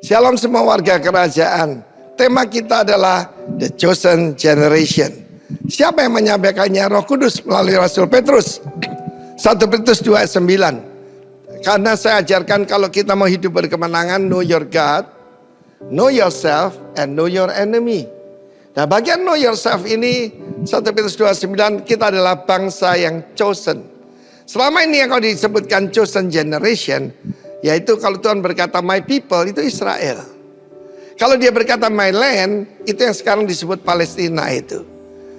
Shalom semua warga kerajaan. Tema kita adalah The Chosen Generation. Siapa yang menyampaikannya? Roh Kudus melalui Rasul Petrus. 1 Petrus 2 ayat 9. Karena saya ajarkan kalau kita mau hidup berkemenangan, know your God, know yourself, and know your enemy. Nah, bagian know yourself ini 1 Petrus 2 ayat 9, kita adalah bangsa yang chosen. Selama ini yang kalau disebutkan chosen generation, yaitu kalau Tuhan berkata my people, itu Israel. Kalau dia berkata my land, itu yang sekarang disebut Palestina itu.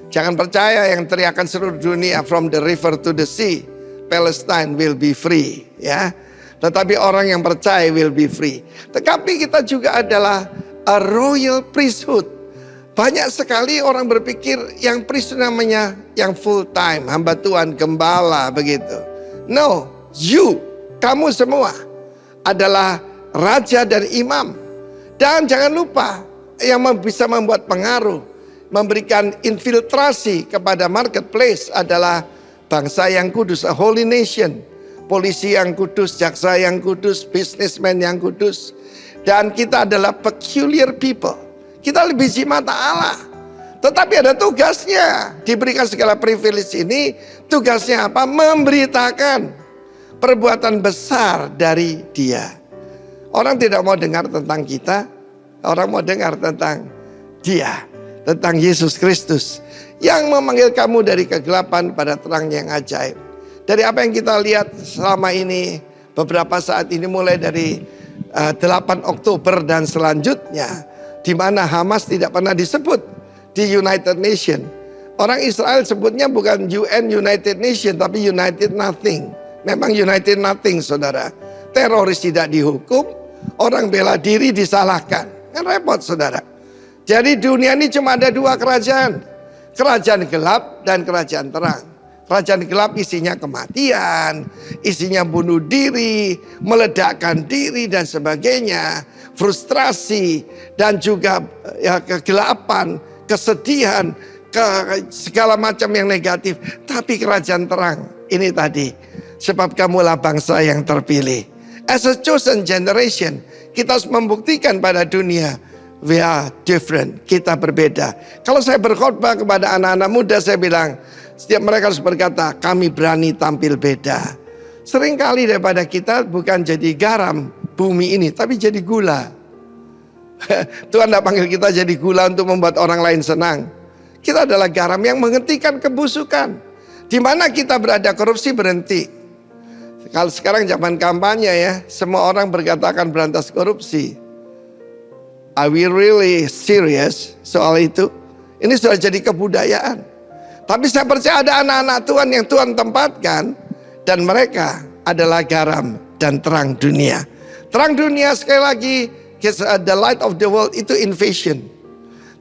Jangan percaya yang teriakan seluruh dunia from the river to the sea, Palestine will be free, ya. Tetapi orang yang percaya will be free. Tetapi kita juga adalah a royal priesthood. Banyak sekali orang berpikir yang priesthood namanya yang full time, hamba Tuhan, gembala begitu. No, kamu semua adalah raja dan imam. Dan jangan lupa yang bisa membuat pengaruh, memberikan infiltrasi kepada marketplace adalah bangsa yang kudus, a holy nation. Polisi yang kudus, jaksa yang kudus, businessman yang kudus. Dan kita adalah peculiar people. Kita lebih mata Allah. Tetapi ada tugasnya. Diberikan segala privilege ini, tugasnya apa? Memberitakan perbuatan besar dari Dia. Orang tidak mau dengar tentang kita, orang mau dengar tentang Dia, tentang Yesus Kristus yang memanggil kamu dari kegelapan pada terang yang ajaib. Dari apa yang kita lihat selama ini, beberapa saat ini mulai dari 8 Oktober dan selanjutnya, di mana Hamas tidak pernah disebut di United Nation. Orang Israel sebutnya bukan UN United Nation, tapi United Nothing. Memang United Nothing, saudara. Teroris tidak dihukum, orang bela diri disalahkan. Kan repot, saudara. Jadi dunia ini cuma ada 2 kerajaan. Kerajaan gelap dan kerajaan terang. Kerajaan gelap isinya kematian, isinya bunuh diri, meledakkan diri dan sebagainya. Frustrasi dan juga ya, kegelapan, kesedihan, segala macam yang negatif. Tapi kerajaan terang ini tadi. Sebab kamulah bangsa yang terpilih. As a chosen generation, kita harus membuktikan pada dunia, we are different, kita berbeda. Kalau saya berkhotbah kepada anak-anak muda, saya bilang, setiap mereka harus berkata, kami berani tampil beda. Seringkali daripada kita bukan jadi garam bumi ini, tapi jadi gula. Tuhan tidak panggil kita jadi gula untuk membuat orang lain senang. Kita adalah garam yang menghentikan kebusukan. Di mana kita berada, korupsi berhenti. Kalau sekarang zaman kampanye ya, semua orang berkatakan berantas korupsi. Are we really serious soal itu? Ini sudah jadi kebudayaan. Tapi saya percaya ada anak-anak Tuhan yang Tuhan tempatkan, dan mereka adalah garam dan terang dunia. Terang dunia sekali lagi, the light of the world itu invasion.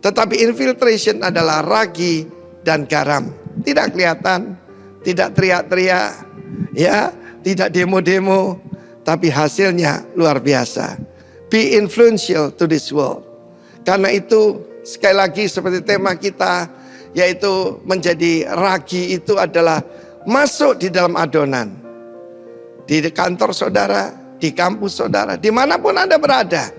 Tetapi infiltration adalah ragi dan garam. Tidak kelihatan, tidak teriak-teriak, ya. Tidak demo-demo, tapi hasilnya luar biasa. Be influential to this world. Karena itu sekali lagi seperti tema kita, yaitu menjadi ragi itu adalah masuk di dalam adonan. Di kantor saudara, di kampus saudara, dimanapun Anda berada.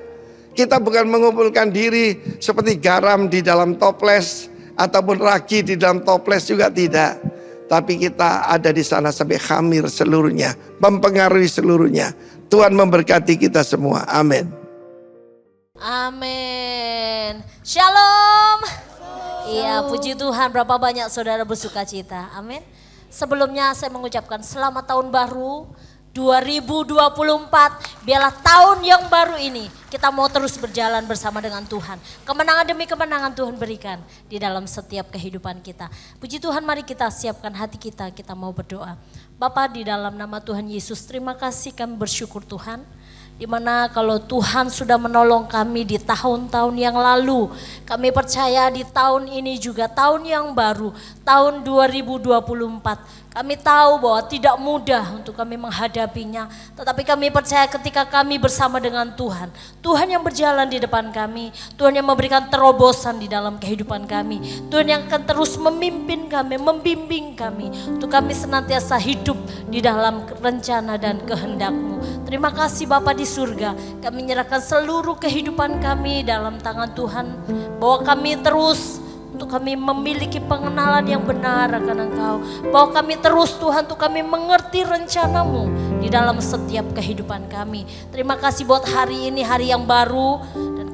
Kita bukan mengumpulkan diri seperti garam di dalam toples, ataupun ragi di dalam toples juga tidak. Tapi kita ada di sana sampai khamir seluruhnya, mempengaruhi seluruhnya. Tuhan memberkati kita semua. Amin. Amin. Shalom. Iya, puji Tuhan, berapa banyak saudara bersuka cita. Amin. Sebelumnya saya mengucapkan selamat tahun baru 2024. Biarlah tahun yang baru ini kita mau terus berjalan bersama dengan Tuhan. Kemenangan demi kemenangan Tuhan berikan di dalam setiap kehidupan kita. Puji Tuhan, mari kita siapkan hati kita mau berdoa. Bapa, di dalam nama Tuhan Yesus, terima kasih kami bersyukur Tuhan. Dimana kalau Tuhan sudah menolong kami di tahun-tahun yang lalu, kami percaya di tahun ini juga tahun yang baru, tahun 2024. Kami tahu bahwa tidak mudah untuk kami menghadapinya, tetapi kami percaya ketika kami bersama dengan Tuhan, Tuhan yang berjalan di depan kami, Tuhan yang memberikan terobosan di dalam kehidupan kami, Tuhan yang akan terus memimpin kami, membimbing kami, untuk kami senantiasa hidup di dalam rencana dan kehendak-Mu. Terima kasih Bapa di surga. Kami menyerahkan seluruh kehidupan kami dalam tangan Tuhan. Bahwa kami terus untuk kami memiliki pengenalan yang benar akan Engkau. Bahwa kami terus Tuhan untuk kami mengerti rencana-Mu di dalam setiap kehidupan kami. Terima kasih buat hari ini, hari yang baru.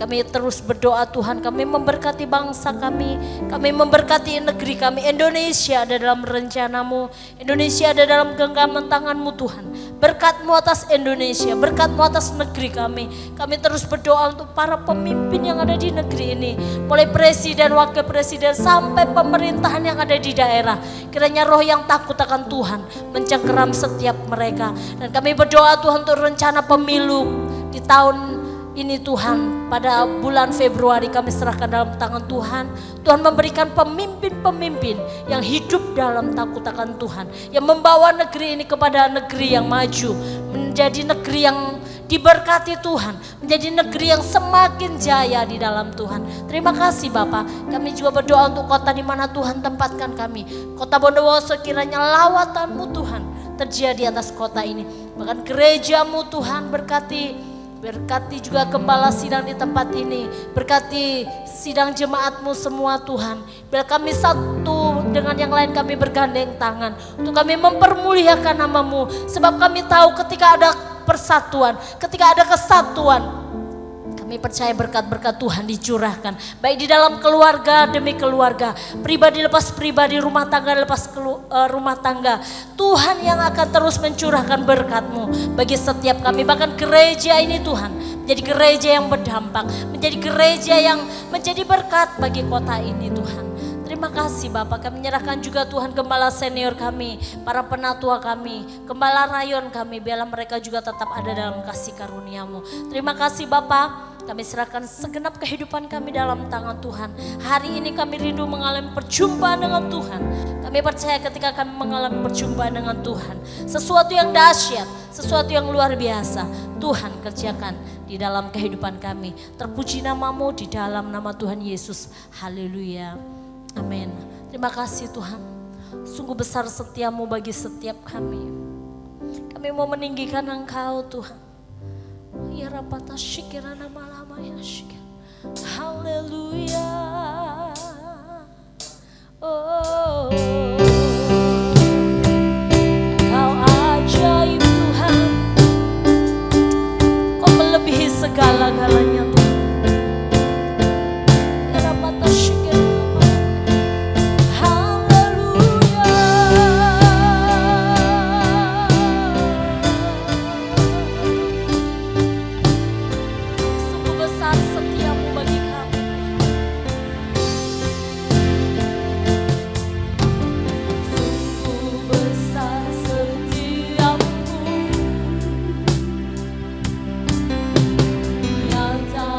Kami terus berdoa Tuhan, kami memberkati bangsa kami memberkati negeri kami. Indonesia ada dalam rencana-Mu, Indonesia ada dalam genggaman tangan-Mu Tuhan. Berkat-Mu atas Indonesia, berkat-Mu atas negeri kami. Kami terus berdoa untuk para pemimpin yang ada di negeri ini. Mulai presiden, wakil presiden, sampai pemerintahan yang ada di daerah. Kiranya roh yang takut akan Tuhan mencengkeram setiap mereka. Dan kami berdoa Tuhan untuk rencana pemilu di tahun ini Tuhan, pada bulan Februari kami serahkan dalam tangan Tuhan. Tuhan memberikan pemimpin-pemimpin yang hidup dalam takut akan Tuhan, yang membawa negeri ini kepada negeri yang maju, menjadi negeri yang diberkati Tuhan, menjadi negeri yang semakin jaya di dalam Tuhan. Terima kasih Bapak. Kami juga berdoa untuk kota di mana Tuhan tempatkan kami. Kota Bondowoso, kiranya lawatan-Mu Tuhan terjadi atas kota ini. Bahkan gereja-Mu Tuhan berkati juga gembala sidang di tempat ini. Berkati sidang jemaat-Mu semua Tuhan. Biar kami satu dengan yang lain, kami bergandeng tangan untuk kami mempermuliakan nama-Mu. Sebab kami tahu ketika ada persatuan, ketika ada kesatuan, kami percaya berkat-berkat Tuhan dicurahkan. Baik di dalam keluarga demi keluarga, pribadi lepas pribadi, rumah tangga lepas rumah tangga. Tuhan yang akan terus mencurahkan berkat-Mu bagi setiap kami. Bahkan gereja ini Tuhan menjadi gereja yang berdampak, menjadi gereja yang menjadi berkat bagi kota ini Tuhan. Terima kasih Bapak, kami menyerahkan juga Tuhan gembala senior kami, para penatua kami, gembala rayon kami, biarlah mereka juga tetap ada dalam kasih karunia-Mu. Terima kasih Bapak, kami serahkan segenap kehidupan kami dalam tangan Tuhan. Hari ini kami rindu mengalami perjumpaan dengan Tuhan. Kami percaya ketika kami mengalami perjumpaan dengan Tuhan, sesuatu yang dahsyat, sesuatu yang luar biasa, Tuhan kerjakan di dalam kehidupan kami. Terpuji nama-Mu di dalam nama Tuhan Yesus. Haleluya. Amin. Terima kasih Tuhan. Sungguh besar setia-Mu bagi setiap kami. Kami mau meninggikan Engkau Tuhan. Ya rapata syikirana malama ya syikir. Haleluya. Oh, Kau ajaib Tuhan. Kau melebihi segala-galanya Tuhan. Ya rapata syikir. Nyata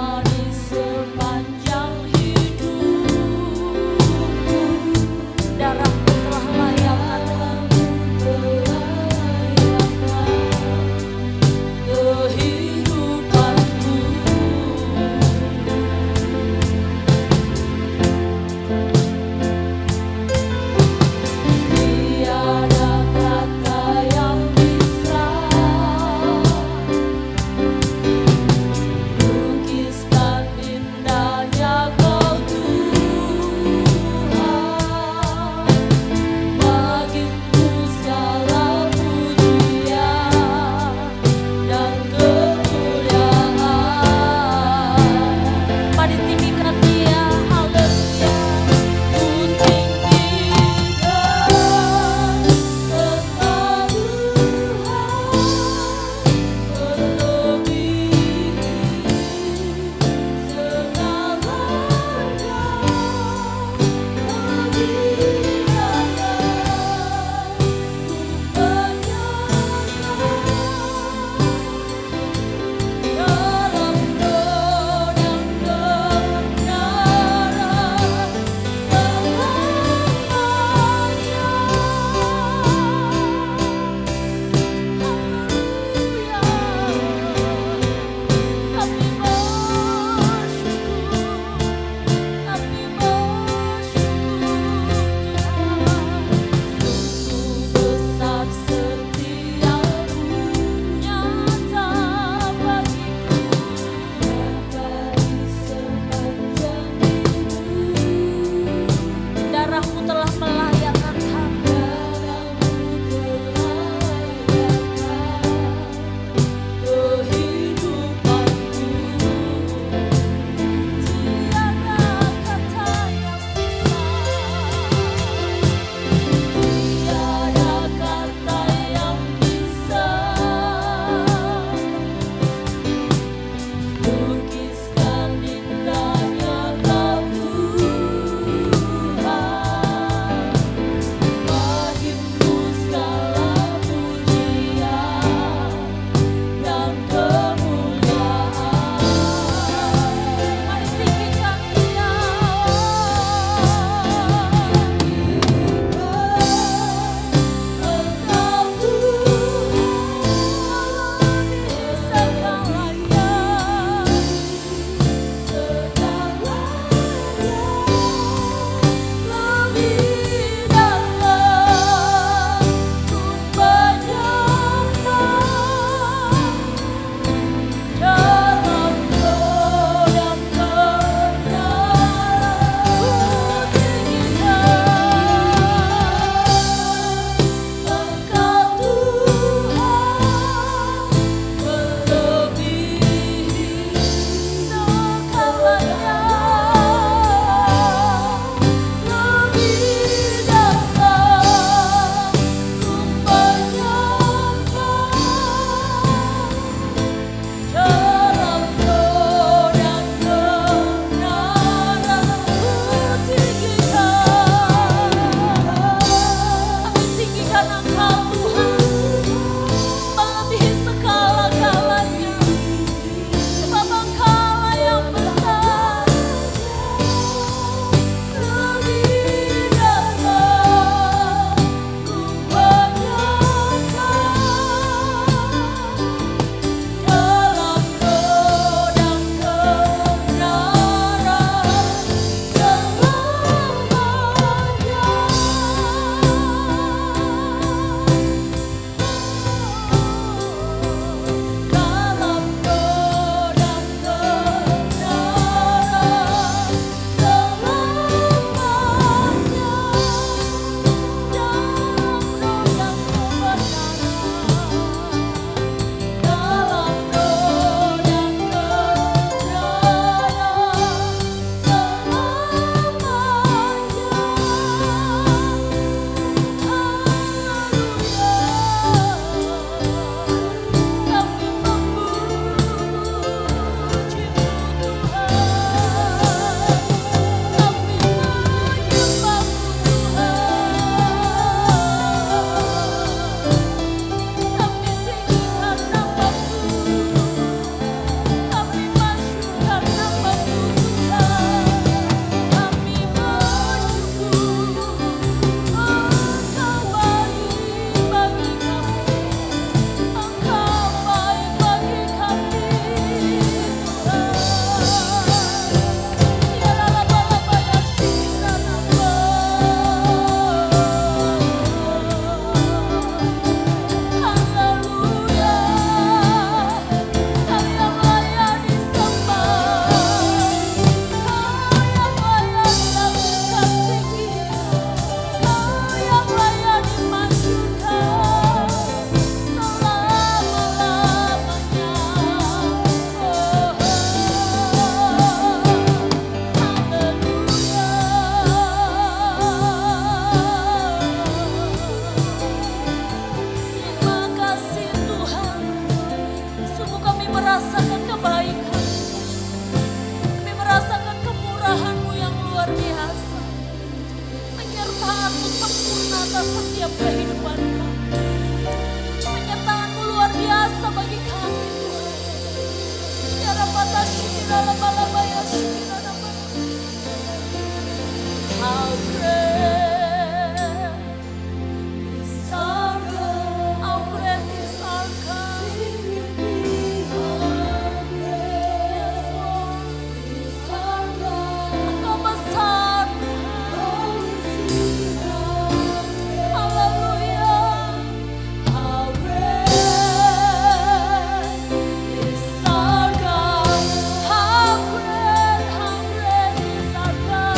setiap kehidupan kami. Penyertaan-Mu luar biasa bagi kami Tuhan. Ya Rabbana Shira Lama ya Shira Lama. How great is our God. How great is our God. Yes, Lord. Engkau besar Tuhan. Haleluya. How great is our God. How great is our God.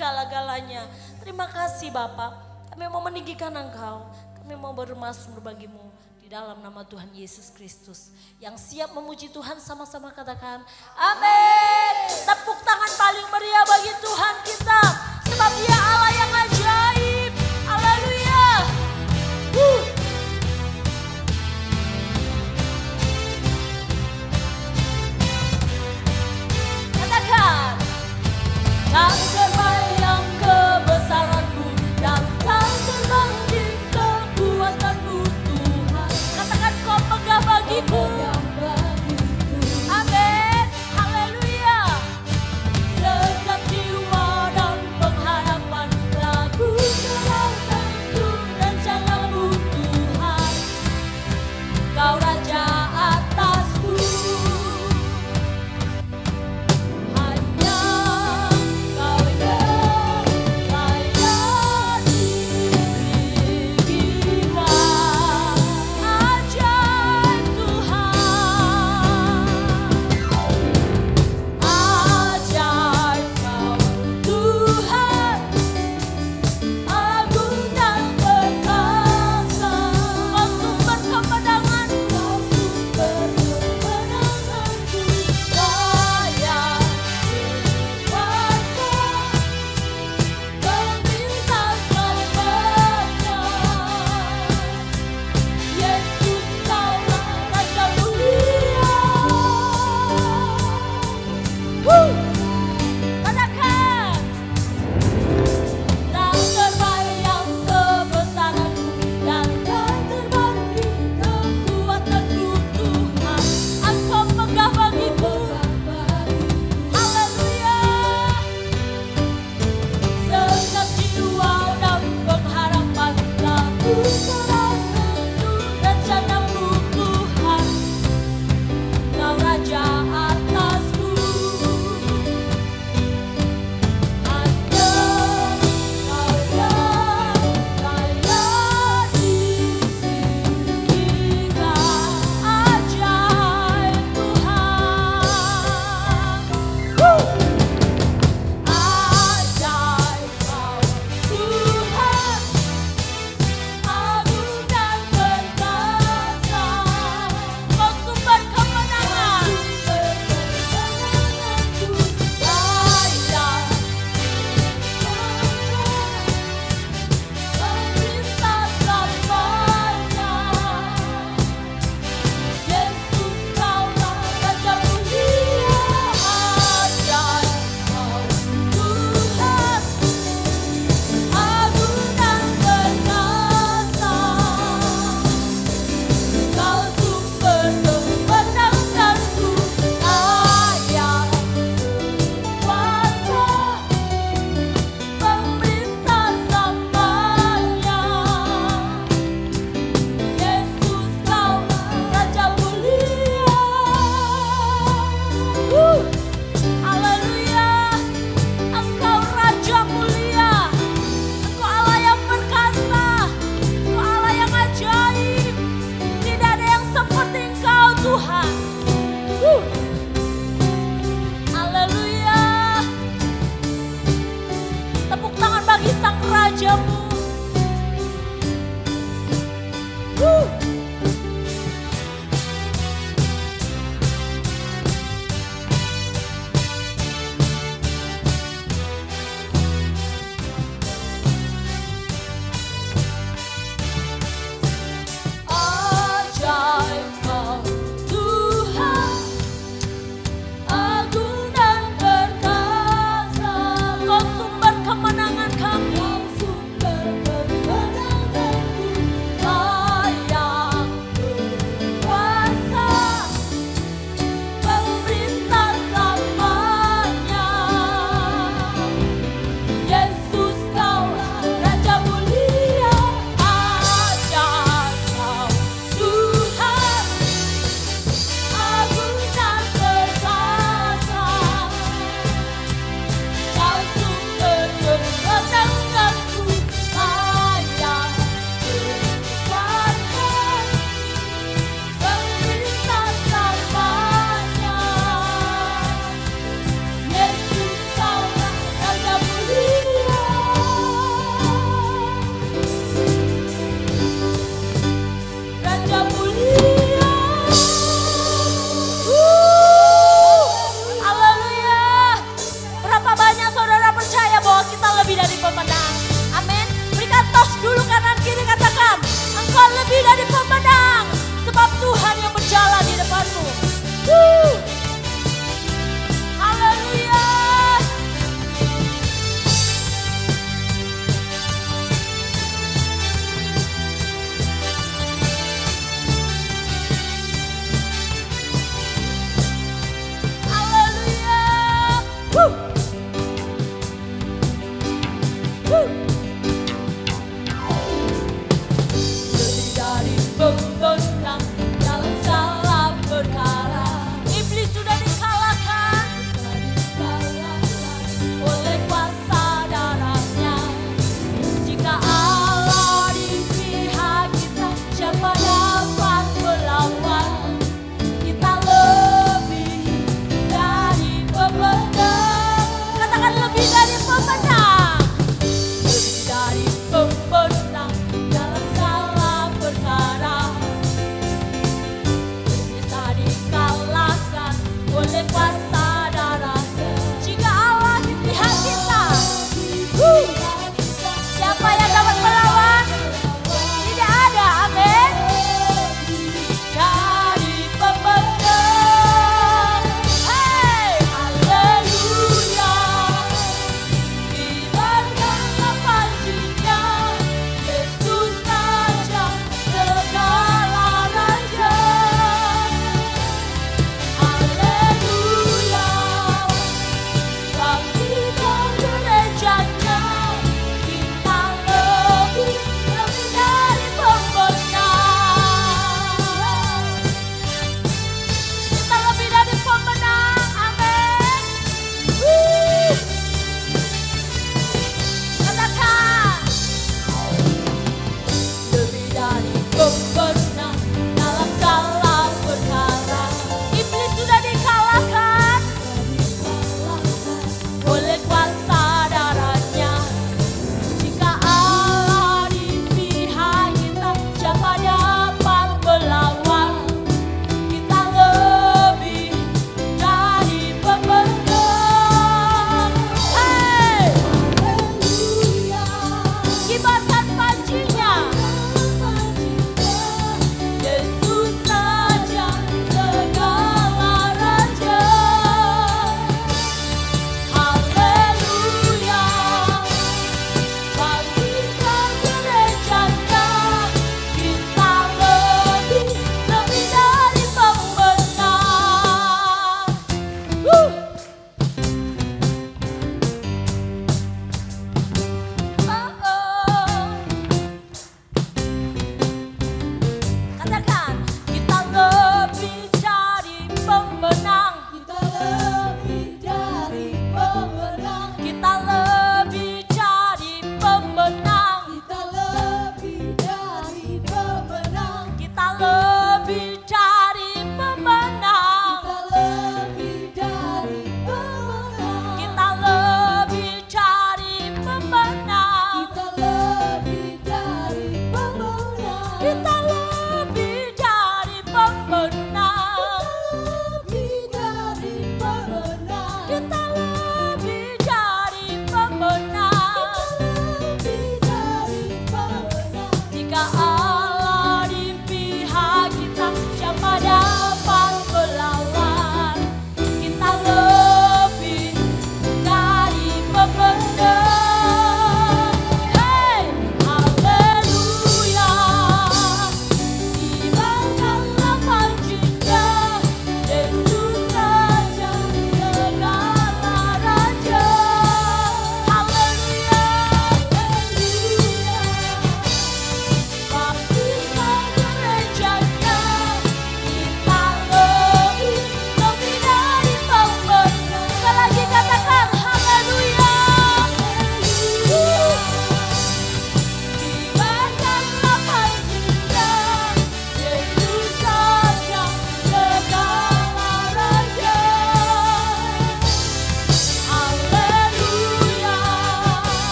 segala-galanya. Terima kasih Bapak, kami mau meninggikan Engkau, kami mau bermasmur bagimu di dalam nama Tuhan Yesus Kristus. Yang siap memuji Tuhan sama-sama katakan amin. Tepuk tangan paling meriah bagi Tuhan kita, sebab Dia Allah yang ajaib. Haleluya. Katakan, dan terbayang kebesaran rencanamu Tuhan, Kau Raja atasku. Hanya Kau yang layak ditinggikan, ajaib Tuhan. Ajaib Kau Tuhan, agung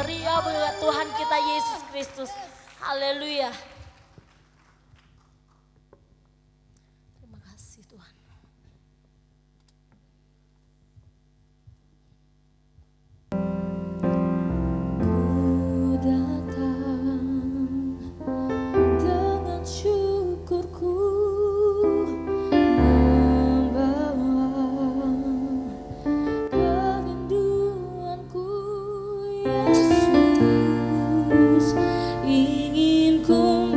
meriah buat Tuhan kita Yesus Kristus. Haleluya. Terima kasih Tuhan. Ku datang dengan syukurku, membawa kerinduanku, Yesus, ingin ku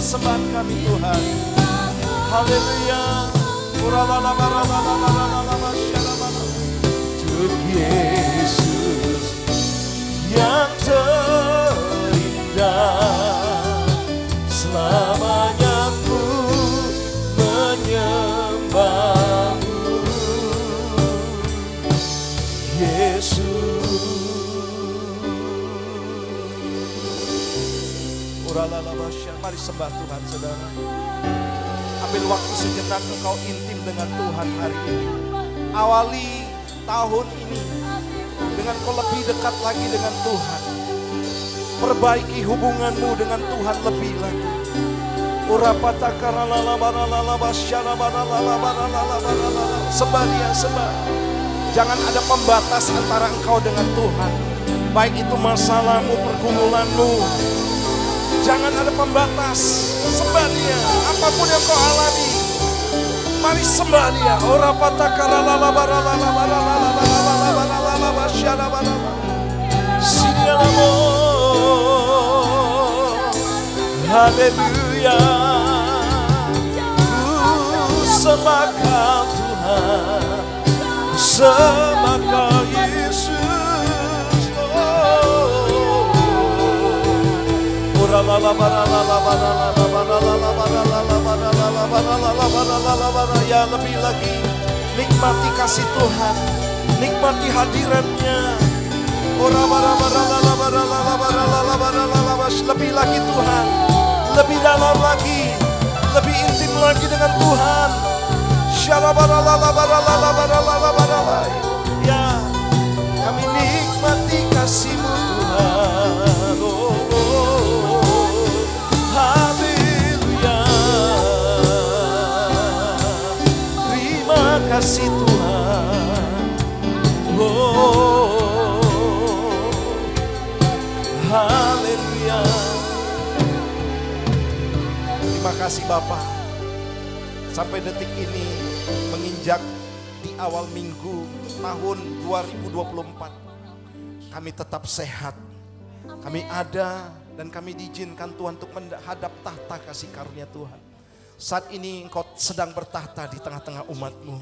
persembahan kami Tuhan. Haleluya. Untuk Yesus yang terindah, selamanya ku menyembahmu, Yesus. Mari sembah Tuhan, saudara. Ambil waktu sejenak engkau intim dengan Tuhan hari ini. Awali tahun ini dengan kau lebih dekat lagi dengan Tuhan. Perbaiki hubunganmu dengan Tuhan lebih lagi. Sembah Dia, sembah. Jangan ada pembatas antara engkau dengan Tuhan. Baik itu masalahmu, pergumulanmu. Jangan ada pembatas. Sembah Dia, apapun yang kau alami. Mari sembah Dia. Haleluya. Sembah Tuhan, sembah Yesus. Ya, lebih lagi nikmati kasih Tuhan, nikmati hadiratnya. Lebih lagi Tuhan, lebih dalam lagi, lebih intim lagi dengan Tuhan. Ya, kami nikmati kasih-Mu Tuhan. Haleluya. Terima kasih Tuhan. Haleluya. Terima kasih Bapa. Sampai detik ini menginjak di awal minggu tahun 2024. Kami tetap sehat. Kami ada dan kami diizinkan Tuhan untuk menghadap tahta kasih karunia Tuhan. Saat ini Engkau sedang bertahta di tengah-tengah umat-Mu.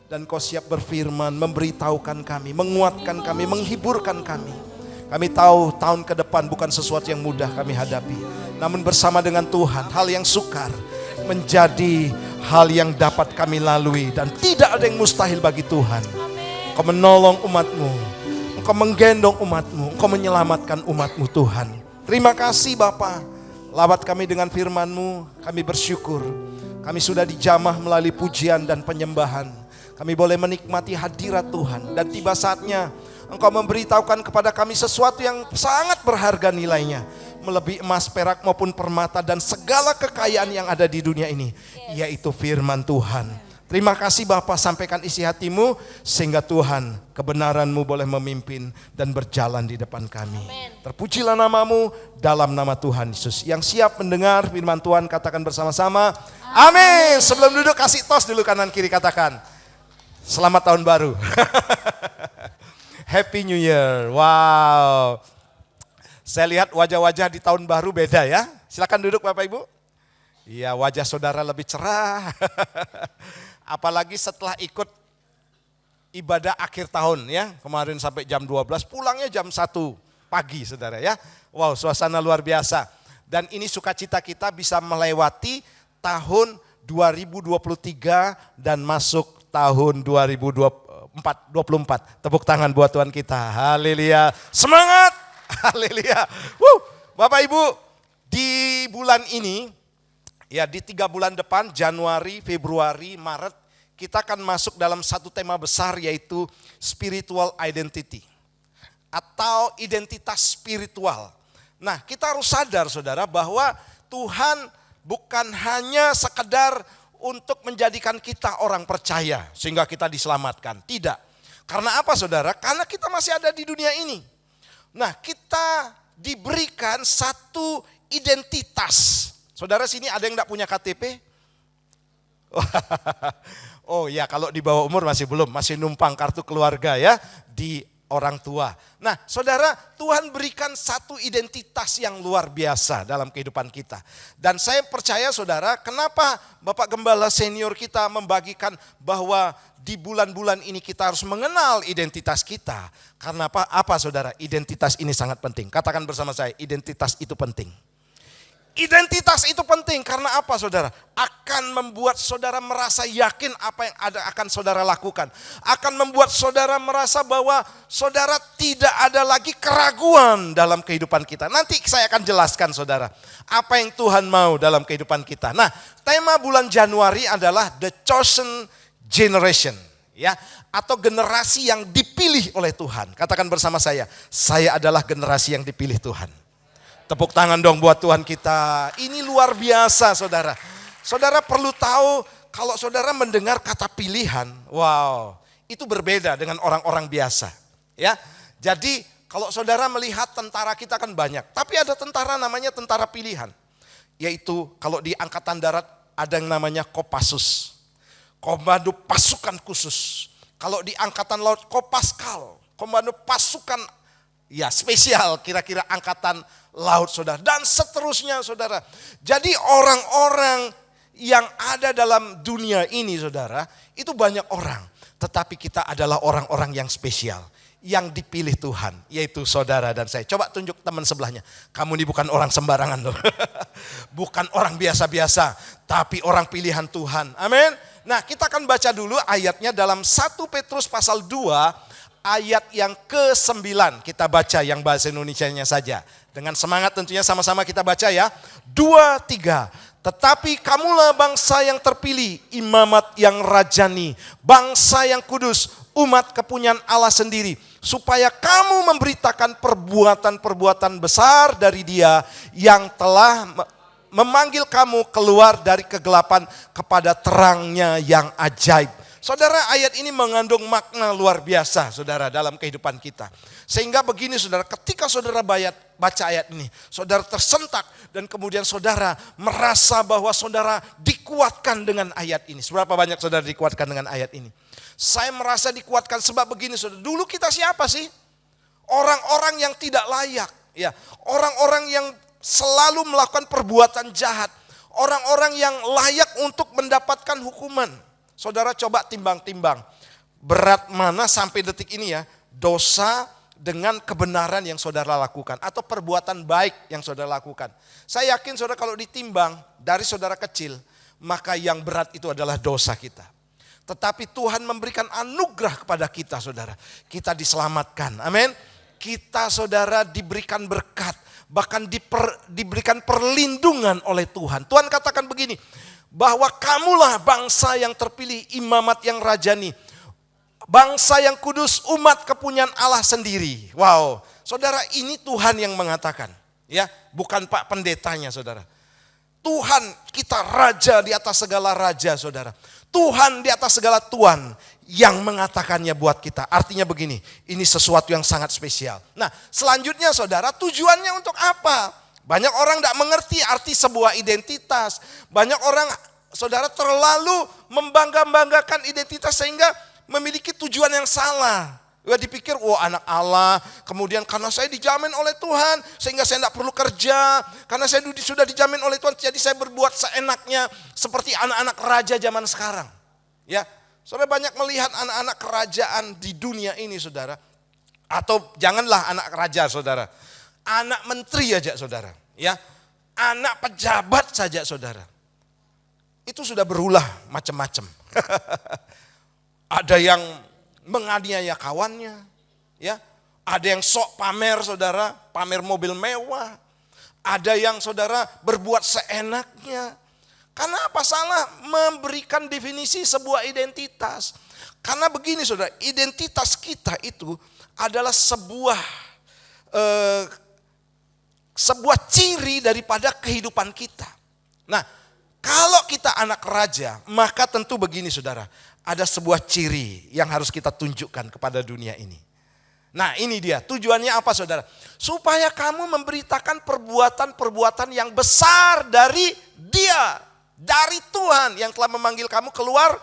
Dan Engkau siap berfirman, memberitahukan kami, menguatkan kami, menghiburkan kami. Kami tahu tahun ke depan bukan sesuatu yang mudah kami hadapi. Namun bersama dengan Tuhan, hal yang sukar menjadi hal yang dapat kami lalui. Dan tidak ada yang mustahil bagi Tuhan. Engkau menolong umat-Mu, Engkau menggendong umat-Mu, Engkau menyelamatkan umat-Mu Tuhan. Terima kasih Bapa. Lawat kami dengan firman-Mu, kami bersyukur. Kami sudah dijamah melalui pujian dan penyembahan. Kami boleh menikmati hadirat Tuhan. Dan tiba saatnya Engkau memberitahukan kepada kami sesuatu yang sangat berharga nilainya. Melebihi emas, perak maupun permata dan segala kekayaan yang ada di dunia ini. Yaitu firman Tuhan. Terima kasih Bapa, sampaikan isi hati-Mu sehingga Tuhan kebenaran-Mu boleh memimpin dan berjalan di depan kami. Terpujilah nama-Mu dalam nama Tuhan Yesus. Yang siap mendengar firman Tuhan katakan bersama-sama. Amin. Sebelum duduk kasih tos dulu kanan kiri, katakan selamat tahun baru. Happy New Year. Wow. Saya lihat wajah-wajah di tahun baru beda ya. Silakan duduk Bapak Ibu. Iya, wajah saudara lebih cerah. Apalagi setelah ikut ibadah akhir tahun ya. Kemarin sampai jam 12, pulangnya jam 1 pagi saudara ya. Wow, suasana luar biasa. Dan ini sukacita kita bisa melewati tahun 2023 dan masuk tahun 2024. Tepuk tangan buat Tuhan kita. Haleluya. Semangat. Haleluya. Bapak Ibu, di bulan ini ya, di 3 bulan depan, Januari, Februari, Maret, kita akan masuk dalam satu tema besar yaitu spiritual identity. Atau identitas spiritual. Nah, kita harus sadar saudara bahwa Tuhan bukan hanya sekedar untuk menjadikan kita orang percaya sehingga kita diselamatkan. Tidak. Karena apa saudara? Karena kita masih ada di dunia ini. Nah, kita diberikan satu identitas. Saudara sini ada yang enggak punya KTP? Oh ya, kalau di bawah umur masih belum, masih numpang kartu keluarga ya. Di orang tua. Nah saudara, Tuhan berikan satu identitas yang luar biasa dalam kehidupan kita. Dan saya percaya saudara, kenapa Bapak Gembala senior kita membagikan bahwa di bulan-bulan ini kita harus mengenal identitas kita. Karena apa saudara? Identitas ini sangat penting. Katakan bersama saya, identitas itu penting. Identitas itu penting karena apa saudara? Akan membuat saudara merasa yakin apa yang akan saudara lakukan. Akan membuat saudara merasa bahwa saudara tidak ada lagi keraguan dalam kehidupan kita. Nanti saya akan jelaskan saudara, apa yang Tuhan mau dalam kehidupan kita. Nah, tema bulan Januari adalah The Chosen Generation. Ya, atau generasi yang dipilih oleh Tuhan. Katakan bersama saya adalah generasi yang dipilih Tuhan. Tepuk tangan dong buat Tuhan kita. Ini luar biasa saudara. Saudara perlu tahu kalau saudara mendengar kata pilihan, wow, itu berbeda dengan orang-orang biasa. Ya, jadi kalau saudara melihat tentara kita kan banyak, tapi ada tentara namanya tentara pilihan. Yaitu kalau di Angkatan Darat ada yang namanya Kopassus, Komando Pasukan Khusus. Kalau di Angkatan Laut Kopaskal, Komando Pasukan spesial, kira-kira Angkatan Laut saudara, dan seterusnya saudara. Jadi orang-orang yang ada dalam dunia ini saudara, itu banyak orang. Tetapi kita adalah orang-orang yang spesial, yang dipilih Tuhan, yaitu saudara dan saya. Coba tunjuk teman sebelahnya, kamu ini bukan orang sembarangan loh. Bukan orang biasa-biasa, tapi orang pilihan Tuhan. Amin. Nah kita akan baca dulu ayatnya dalam 1 Petrus pasal 2. Ayat yang ke-9 kita baca yang bahasa Indonesianya saja. Dengan semangat tentunya sama-sama kita baca ya. 2, 3. Tetapi kamulah bangsa yang terpilih, imamat yang rajani, bangsa yang kudus, umat kepunyaan Allah sendiri. Supaya kamu memberitakan perbuatan-perbuatan besar dari Dia yang telah memanggil kamu keluar dari kegelapan kepada terangnya yang ajaib. Saudara, ayat ini mengandung makna luar biasa saudara dalam kehidupan kita. Sehingga begini saudara, ketika saudara baca ayat ini, saudara tersentak dan kemudian saudara merasa bahwa saudara dikuatkan dengan ayat ini. Seberapa banyak saudara dikuatkan dengan ayat ini? Saya merasa dikuatkan sebab begini saudara, dulu kita siapa sih? Orang-orang yang tidak layak, ya, orang-orang yang selalu melakukan perbuatan jahat, orang-orang yang layak untuk mendapatkan hukuman. Saudara coba timbang-timbang, berat mana sampai detik ini ya, dosa dengan kebenaran yang saudara lakukan, atau perbuatan baik yang saudara lakukan. Saya yakin saudara kalau ditimbang dari saudara kecil, maka yang berat itu adalah dosa kita. Tetapi Tuhan memberikan anugerah kepada kita saudara, kita diselamatkan, amin. Kita saudara diberikan berkat, bahkan diberikan perlindungan oleh Tuhan. Tuhan katakan begini, bahwa kamulah bangsa yang terpilih, imamat yang rajani, bangsa yang kudus, umat kepunyaan Allah sendiri. Wow, saudara, ini Tuhan yang mengatakan, ya, bukan Pak Pendetanya saudara. Tuhan kita raja di atas segala raja saudara. Tuhan di atas segala tuan yang mengatakannya buat kita. Artinya begini, ini sesuatu yang sangat spesial. Nah selanjutnya saudara, tujuannya untuk apa? Banyak orang tidak mengerti arti sebuah identitas. Banyak orang saudara terlalu membangga-banggakan identitas sehingga memiliki tujuan yang salah. Ya dipikir, anak Allah, kemudian karena saya dijamin oleh Tuhan sehingga saya tidak perlu kerja. Karena saya sudah dijamin oleh Tuhan, jadi saya berbuat seenaknya seperti anak-anak raja zaman sekarang. Ya, saudara banyak melihat anak-anak kerajaan di dunia ini saudara. Atau janganlah anak raja saudara. Anak menteri aja saudara, ya, anak pejabat saja saudara, itu sudah berulah macam-macam. Ada yang menganiaya kawannya, ya, ada yang sok pamer saudara, pamer mobil mewah, ada yang saudara berbuat seenaknya. Karena apa? Salah memberikan definisi sebuah identitas. Karena begini saudara, identitas kita itu adalah sebuah ciri daripada kehidupan kita. Nah, kalau kita anak raja, maka tentu begini saudara, ada sebuah ciri yang harus kita tunjukkan kepada dunia ini. Nah ini dia, tujuannya apa saudara? Supaya kamu memberitakan perbuatan-perbuatan yang besar dari Dia, dari Tuhan yang telah memanggil kamu keluar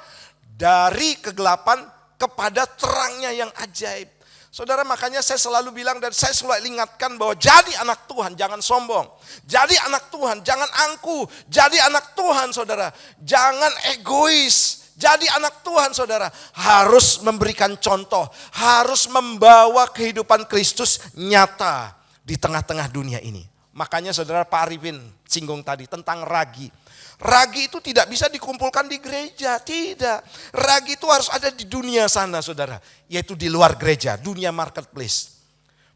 dari kegelapan kepada terangnya yang ajaib. Saudara, makanya saya selalu bilang dan saya selalu ingatkan bahwa jadi anak Tuhan jangan sombong. Jadi anak Tuhan jangan angkuh. Jadi anak Tuhan saudara, jangan egois. Jadi anak Tuhan saudara, harus memberikan contoh. Harus membawa kehidupan Kristus nyata di tengah-tengah dunia ini. Makanya saudara, Pak Arifin singgung tadi tentang ragi. Ragi itu tidak bisa dikumpulkan di gereja, tidak. Ragi itu harus ada di dunia sana saudara, yaitu di luar gereja, dunia marketplace.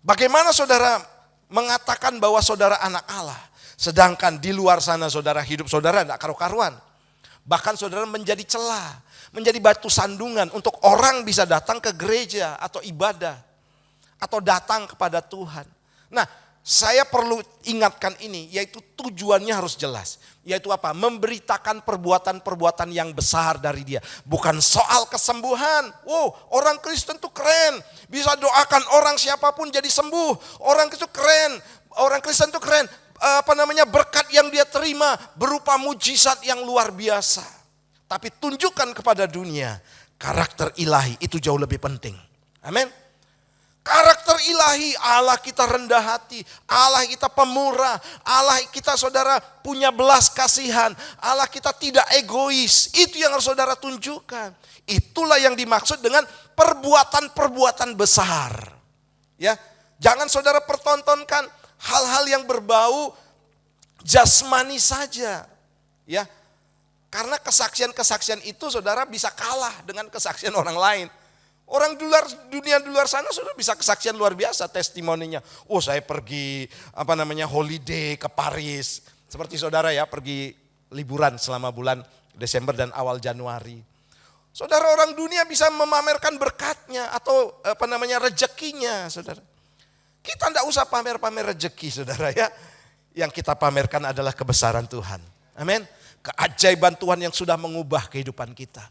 Bagaimana saudara mengatakan bahwa saudara anak Allah, sedangkan di luar sana saudara hidup saudara tidak karu-karuan. Bahkan saudara menjadi celah, menjadi batu sandungan untuk orang bisa datang ke gereja atau ibadah, atau datang kepada Tuhan. Nah, saya perlu ingatkan ini, yaitu tujuannya harus jelas. Yaitu apa? Memberitakan perbuatan-perbuatan yang besar dari dia. Bukan soal kesembuhan. Wow, orang Kristen tuh keren. Bisa doakan orang siapapun jadi sembuh. Orang itu keren. Orang Kristen tuh keren. Berkat yang dia terima berupa mujizat yang luar biasa. Tapi tunjukkan kepada dunia, karakter ilahi itu jauh lebih penting. Amin. Karakter ilahi, Allah kita rendah hati, Allah kita pemurah, Allah kita saudara punya belas kasihan, Allah kita tidak egois. Itu yang harus saudara tunjukkan. Itulah yang dimaksud dengan perbuatan-perbuatan besar. Ya, jangan saudara pertontonkan hal-hal yang berbau jasmani saja. Ya, karena kesaksian-kesaksian itu saudara bisa kalah dengan kesaksian orang lain. Orang dunia di luar sana sudah bisa kesaksian luar biasa testimoninya. Oh, saya pergi holiday ke Paris. Seperti saudara ya, pergi liburan selama bulan Desember dan awal Januari. Saudara, orang dunia bisa memamerkan berkatnya atau rezekinya, saudara. Kita tidak usah pamer-pamer rezeki, saudara ya. Yang kita pamerkan adalah kebesaran Tuhan. Amin. Keajaiban Tuhan yang sudah mengubah kehidupan kita.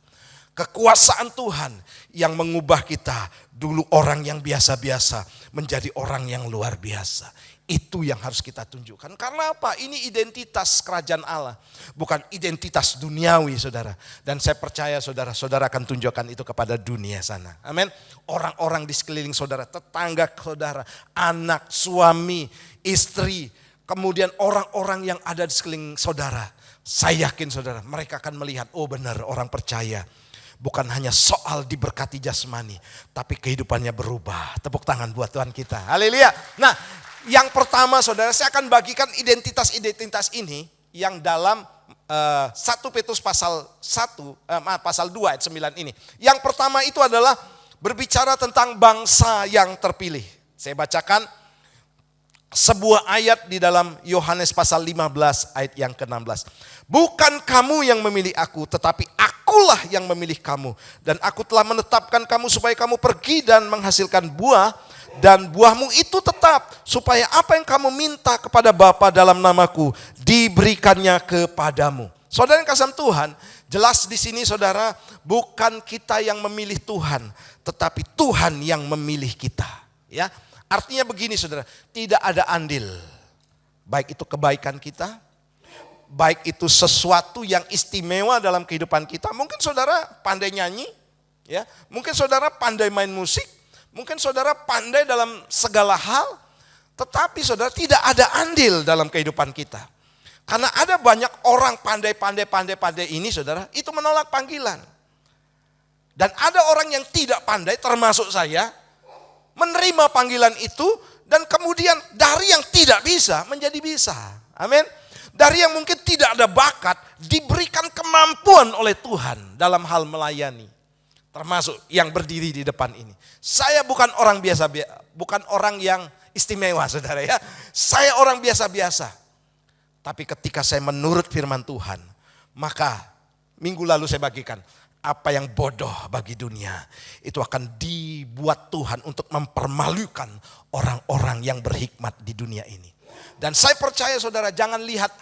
Kekuasaan Tuhan yang mengubah kita dulu orang yang biasa-biasa menjadi orang yang luar biasa. Itu yang harus kita tunjukkan. Karena apa? Ini identitas kerajaan Allah. Bukan identitas duniawi saudara. Dan saya percaya saudara akan tunjukkan itu kepada dunia sana. Amin. Orang-orang di sekeliling saudara, tetangga saudara, anak, suami, istri. Kemudian orang-orang yang ada di sekeliling saudara. Saya yakin saudara, mereka akan melihat, oh benar orang percaya. Bukan hanya soal diberkati jasmani, tapi kehidupannya berubah. Tepuk tangan buat Tuhan kita. Haleluya. Nah, yang pertama saudara, saya akan bagikan identitas-identitas ini yang dalam 1 Petrus pasal 2 ayat 9 ini. Yang pertama itu adalah berbicara tentang bangsa yang terpilih. Saya bacakan sebuah ayat di dalam Yohanes pasal 15 ayat yang ke-16. Bukan kamu yang memilih aku, tetapi akulah yang memilih kamu. Dan aku telah menetapkan kamu supaya kamu pergi dan menghasilkan buah. Dan buahmu itu tetap, supaya apa yang kamu minta kepada Bapa dalam namaku, diberikannya kepadamu. Saudara yang kasih Tuhan, jelas di sini saudara, bukan kita yang memilih Tuhan, tetapi Tuhan yang memilih kita. Ya, artinya begini saudara, tidak ada andil. Baik itu kebaikan kita, baik itu sesuatu yang istimewa dalam kehidupan kita. Mungkin saudara pandai nyanyi, ya, mungkin saudara pandai main musik, mungkin saudara pandai dalam segala hal, tetapi saudara tidak ada andil dalam kehidupan kita. Karena ada banyak orang pandai ini saudara, itu menolak panggilan. Dan ada orang yang tidak pandai, termasuk saya, menerima panggilan itu, dan kemudian dari yang tidak bisa menjadi bisa. Amin. Dari yang mungkin tidak ada bakat, diberikan kemampuan oleh Tuhan dalam hal melayani. Termasuk yang berdiri di depan ini. Saya bukan orang biasa, bukan orang yang istimewa saudara ya. Saya orang biasa-biasa. Tapi ketika saya menurut firman Tuhan, maka minggu lalu saya bagikan, apa yang bodoh bagi dunia, itu akan dibuat Tuhan untuk mempermalukan orang-orang yang berhikmat di dunia ini. Dan saya percaya saudara, jangan lihat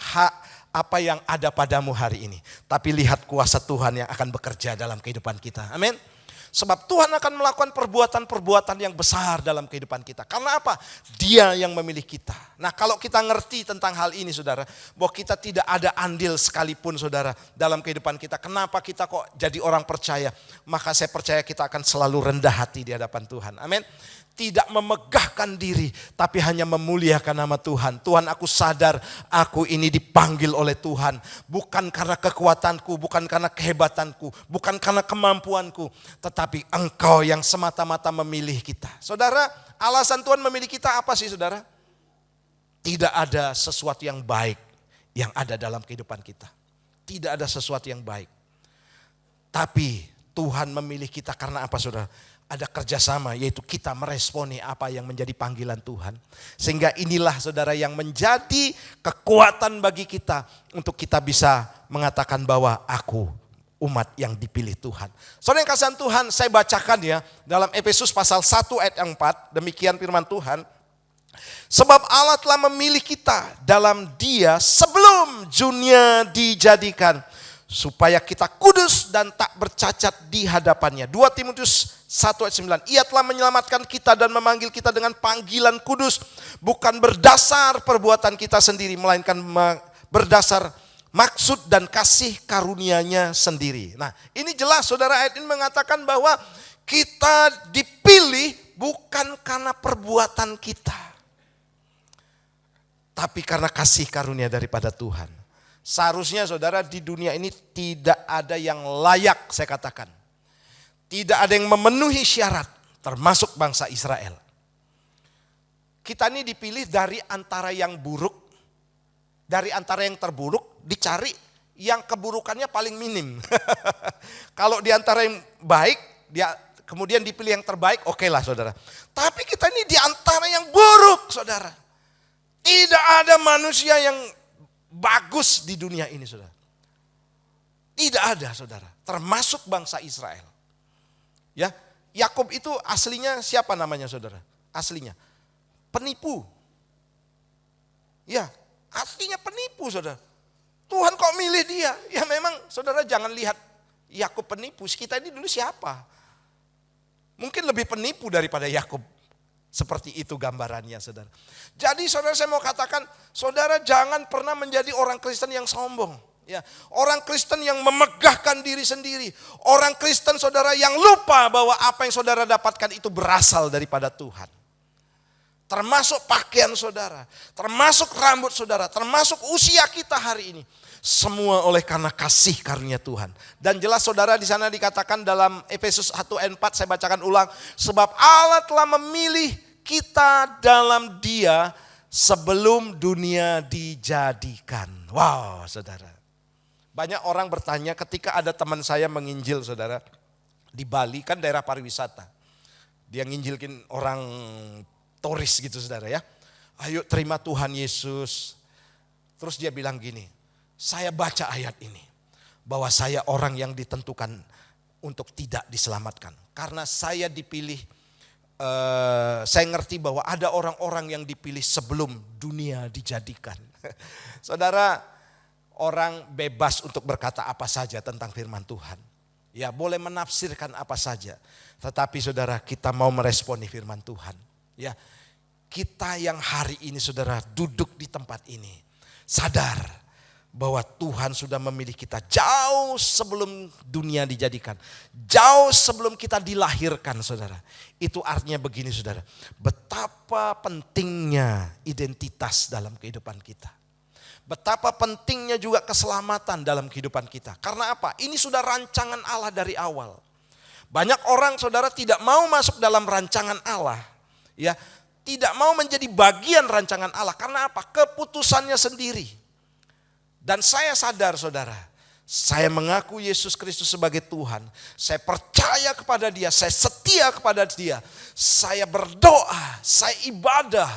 apa yang ada padamu hari ini, tapi lihat kuasa Tuhan yang akan bekerja dalam kehidupan kita. Amin. Sebab Tuhan akan melakukan perbuatan-perbuatan yang besar dalam kehidupan kita. Karena apa? Dia yang memilih kita. Nah, kalau kita ngerti tentang hal ini saudara, bahwa kita tidak ada andil sekalipun saudara dalam kehidupan kita. Kenapa kita kok jadi orang percaya? Maka saya percaya kita akan selalu rendah hati di hadapan Tuhan. Amin. tidak memegahkan diri, tapi hanya memuliakan nama Tuhan. Tuhan, aku sadar aku ini dipanggil oleh Tuhan. Bukan karena kekuatanku, bukan karena kehebatanku, bukan karena kemampuanku. Tetapi Engkau yang semata-mata memilih kita. Saudara, alasan Tuhan memilih kita apa sih saudara? Tidak ada sesuatu yang baik yang ada dalam kehidupan kita. Tidak ada sesuatu yang baik. Tapi Tuhan memilih kita karena apa saudara? Ada kerjasama, yaitu kita meresponi apa yang menjadi panggilan Tuhan. Sehingga inilah saudara yang menjadi kekuatan bagi kita untuk kita bisa mengatakan bahwa aku umat yang dipilih Tuhan. Saudara yang kasihan Tuhan, saya bacakan ya dalam Efesus pasal 1 ayat yang 4, demikian firman Tuhan. Sebab Allah telah memilih kita dalam Dia sebelum dunia dijadikan, supaya kita kudus dan tak bercacat di hadapannya. 2 Timotius 1 ayat 9. Ia telah menyelamatkan kita dan memanggil kita dengan panggilan kudus. Bukan berdasar perbuatan kita sendiri, melainkan berdasar maksud dan kasih karunia-Nya sendiri. Nah, ini jelas saudara, ayat ini mengatakan bahwa kita dipilih bukan karena perbuatan kita, tapi karena kasih karunia daripada Tuhan. Seharusnya saudara di dunia ini tidak ada yang layak, saya katakan. Tidak ada yang memenuhi syarat, termasuk bangsa Israel. Kita ini dipilih dari antara yang buruk, dari antara yang terburuk, dicari yang keburukannya paling minim. Kalau di antara yang baik, dia kemudian dipilih yang terbaik, oke lah saudara. Tapi kita ini di antara yang buruk saudara. Tidak ada manusia yang bagus di dunia ini saudara. Tidak ada saudara, termasuk bangsa Israel. Ya, Yakub itu aslinya siapa namanya saudara? Aslinya penipu. Ya, aslinya penipu saudara. Tuhan kok milih dia? Ya memang saudara jangan lihat Yakub penipu. Kita ini dulu siapa? Mungkin lebih penipu daripada Yakub. Seperti itu gambarannya saudara. Jadi saudara, saya mau katakan, saudara jangan pernah menjadi orang Kristen yang sombong. Ya, orang Kristen yang memegahkan diri sendiri. Orang Kristen saudara yang lupa bahwa apa yang saudara dapatkan itu berasal daripada Tuhan. Termasuk pakaian saudara, termasuk rambut saudara, termasuk usia kita hari ini. Semua oleh karena kasih karunia Tuhan. Dan jelas saudara di sana dikatakan dalam Efesus 1 ayat 4, saya bacakan ulang. Sebab Allah telah memilih kita dalam Dia sebelum dunia dijadikan. Wow saudara. Banyak orang bertanya ketika ada teman saya menginjil saudara. Di Bali kan daerah pariwisata. Dia nginjilkin orang turis gitu saudara ya. Ayo terima Tuhan Yesus. Terus dia bilang gini. Saya baca ayat ini, bahwa saya orang yang ditentukan untuk tidak diselamatkan. Karena saya dipilih, saya ngerti bahwa ada orang-orang yang dipilih sebelum dunia dijadikan. Saudara, orang bebas untuk berkata apa saja tentang firman Tuhan. Ya boleh menafsirkan apa saja. Tetapi saudara, kita mau meresponi firman Tuhan. Ya, kita yang hari ini saudara duduk di tempat ini, sadar bahwa Tuhan sudah memilih kita jauh sebelum dunia dijadikan. Jauh sebelum kita dilahirkan saudara. Itu artinya begini saudara. Betapa pentingnya identitas dalam kehidupan kita. Betapa pentingnya juga keselamatan dalam kehidupan kita. Karena apa? Ini sudah rancangan Allah dari awal. Banyak orang saudara tidak mau masuk dalam rancangan Allah. Ya, tidak mau menjadi bagian rancangan Allah. Karena apa? Keputusannya sendiri. Dan saya sadar saudara, saya mengaku Yesus Kristus sebagai Tuhan. Saya percaya kepada Dia, saya setia kepada Dia. Saya berdoa, saya ibadah.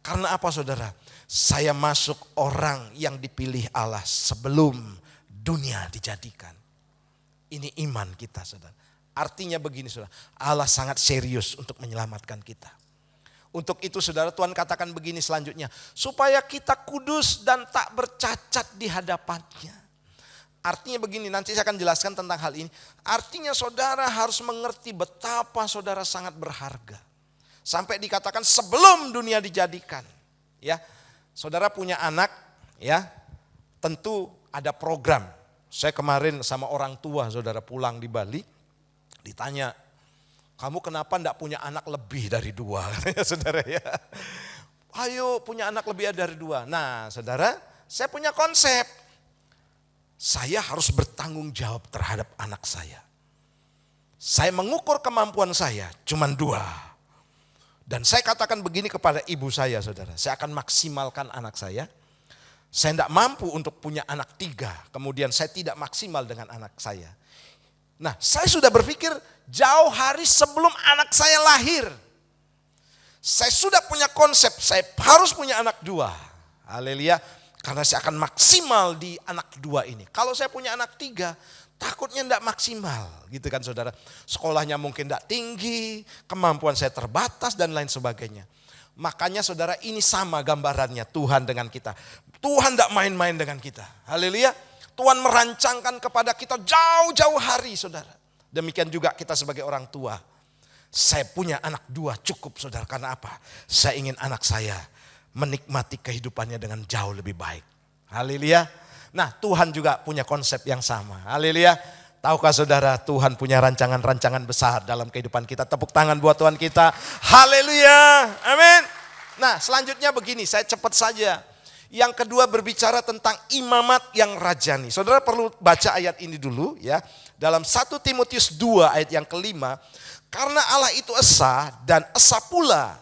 Karena apa saudara? Saya masuk orang yang dipilih Allah sebelum dunia dijadikan. Ini iman kita saudara. Artinya begini saudara, Allah sangat serius untuk menyelamatkan kita. Untuk itu saudara, Tuhan katakan begini selanjutnya. Supaya kita kudus dan tak bercacat di hadapannya. Artinya begini, nanti saya akan jelaskan tentang hal ini. Artinya saudara harus mengerti betapa saudara sangat berharga. Sampai dikatakan sebelum dunia dijadikan. Ya, saudara punya anak, ya tentu ada program. Saya kemarin sama orang tua saudara pulang di Bali. Ditanya, Kamu kenapa enggak punya anak lebih dari 2? Katanya saudara ya. Ayo punya anak lebih dari 2. Nah saudara, saya punya konsep. Saya harus bertanggung jawab terhadap anak saya. Saya mengukur kemampuan saya cuma 2. Dan saya katakan begini kepada ibu saya saudara. Saya akan maksimalkan anak saya. Saya tidak mampu untuk punya anak 3. Kemudian saya tidak maksimal dengan anak saya. Nah saya sudah berpikir jauh hari sebelum anak saya lahir. Saya sudah punya konsep, saya harus punya anak 2. Haleluya. Karena saya akan maksimal di anak 2 ini. Kalau saya punya anak 3, takutnya tidak maksimal. Gitu kan saudara. Sekolahnya mungkin tidak tinggi, kemampuan saya terbatas dan lain sebagainya. Makanya saudara ini sama gambarannya Tuhan dengan kita. Tuhan tidak main-main dengan kita. Haleluya. Tuhan merancangkan kepada kita jauh-jauh hari saudara. Demikian juga kita sebagai orang tua. Saya punya anak 2 cukup saudara. Karena apa? Saya ingin anak saya menikmati kehidupannya dengan jauh lebih baik. Haleluya. Nah Tuhan juga punya konsep yang sama. Haleluya. Tahukah saudara Tuhan punya rancangan-rancangan besar dalam kehidupan kita. Tepuk tangan buat Tuhan kita. Haleluya. Amin. Nah selanjutnya begini, saya cepat saja. Yang kedua berbicara tentang imamat yang rajani. Saudara perlu baca ayat ini dulu ya. Dalam 1 Timotius 2 ayat yang kelima. Karena Allah itu esa dan esa pula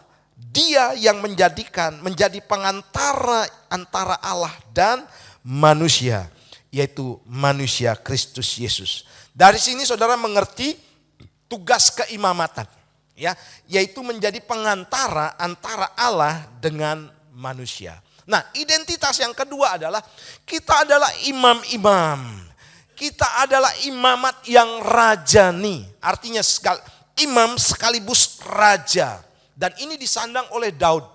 Dia yang menjadi pengantara antara Allah dan manusia, yaitu manusia Kristus Yesus. Dari sini saudara mengerti tugas keimamatan, ya, yaitu menjadi pengantara antara Allah dengan manusia. Nah, identitas yang kedua adalah kita adalah imam-imam. Kita adalah imamat yang rajani. Artinya imam sekaligus raja. Dan ini disandang oleh Daud.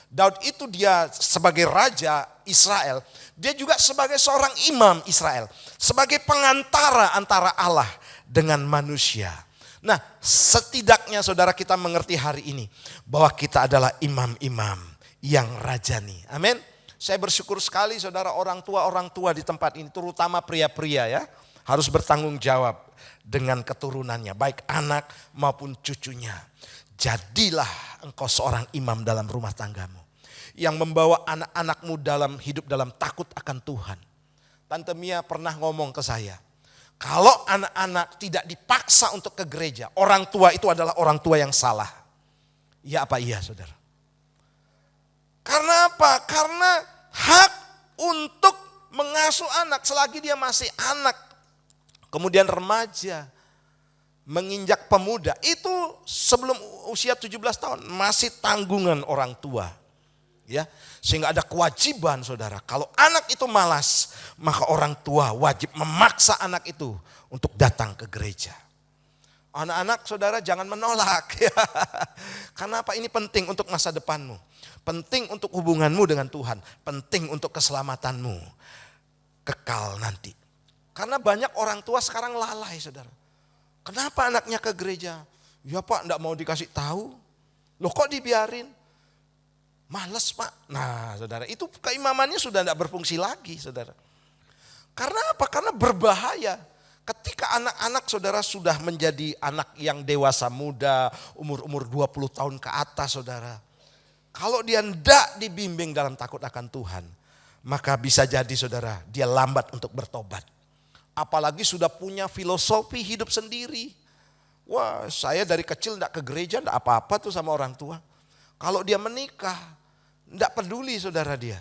Daud itu dia sebagai raja Israel. Dia juga sebagai seorang imam Israel. Sebagai pengantara antara Allah dengan manusia. Nah setidaknya saudara kita mengerti hari ini. Bahwa kita adalah imam-imam yang rajani. Amin. Saya bersyukur sekali saudara orang tua di tempat ini. Terutama pria-pria ya. Harus bertanggung jawab dengan keturunannya. Baik anak maupun cucunya. Jadilah engkau seorang imam dalam rumah tanggamu. Yang membawa anak-anakmu dalam hidup dalam takut akan Tuhan. Tante Mia pernah ngomong ke saya. Kalau anak-anak tidak dipaksa untuk ke gereja. Orang tua itu adalah orang tua yang salah. Ya apa iya saudara? Karena apa? Karena hak untuk mengasuh anak selagi dia masih anak. Kemudian remaja. Menginjak pemuda itu sebelum usia 17 tahun masih tanggungan orang tua. Ya, sehingga ada kewajiban saudara. Kalau anak itu malas, maka orang tua wajib memaksa anak itu untuk datang ke gereja. Anak-anak saudara jangan menolak. Ya. Karena apa? Ini penting untuk masa depanmu. Penting untuk hubunganmu dengan Tuhan. Penting untuk keselamatanmu. Kekal nanti. Karena banyak orang tua sekarang lalai saudara. Kenapa anaknya ke gereja? Ya Pak, enggak mau dikasih tahu. Loh kok dibiarin? Males Pak. Nah saudara, itu keimamannya sudah enggak berfungsi lagi saudara. Karena apa? Karena berbahaya. Ketika anak-anak saudara sudah menjadi anak yang dewasa muda, umur 20 tahun ke atas saudara. Kalau dia enggak dibimbing dalam takut akan Tuhan, maka bisa jadi saudara, dia lambat untuk bertobat. Apalagi sudah punya filosofi hidup sendiri. Wah saya dari kecil enggak ke gereja, enggak apa-apa tuh sama orang tua. Kalau dia menikah, enggak peduli saudara dia.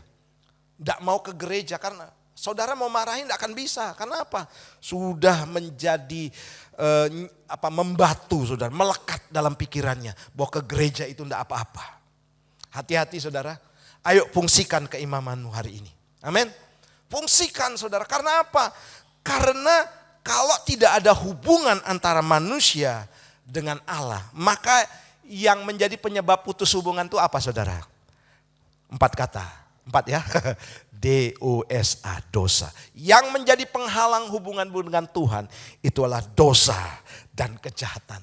Enggak mau ke gereja karena saudara mau marahin enggak akan bisa. Karena apa? Sudah menjadi membatu saudara, melekat dalam pikirannya. Bahwa ke gereja itu enggak apa-apa. Hati-hati saudara, ayo fungsikan keimamanmu hari ini. Amin. Fungsikan saudara, karena apa? Karena kalau tidak ada hubungan antara manusia dengan Allah, maka yang menjadi penyebab putus hubungan itu apa saudara? 4 kata, 4 ya. D-O-S-A, dosa. Yang menjadi penghalang hubunganmu dengan Tuhan, itu adalah dosa dan kejahatan.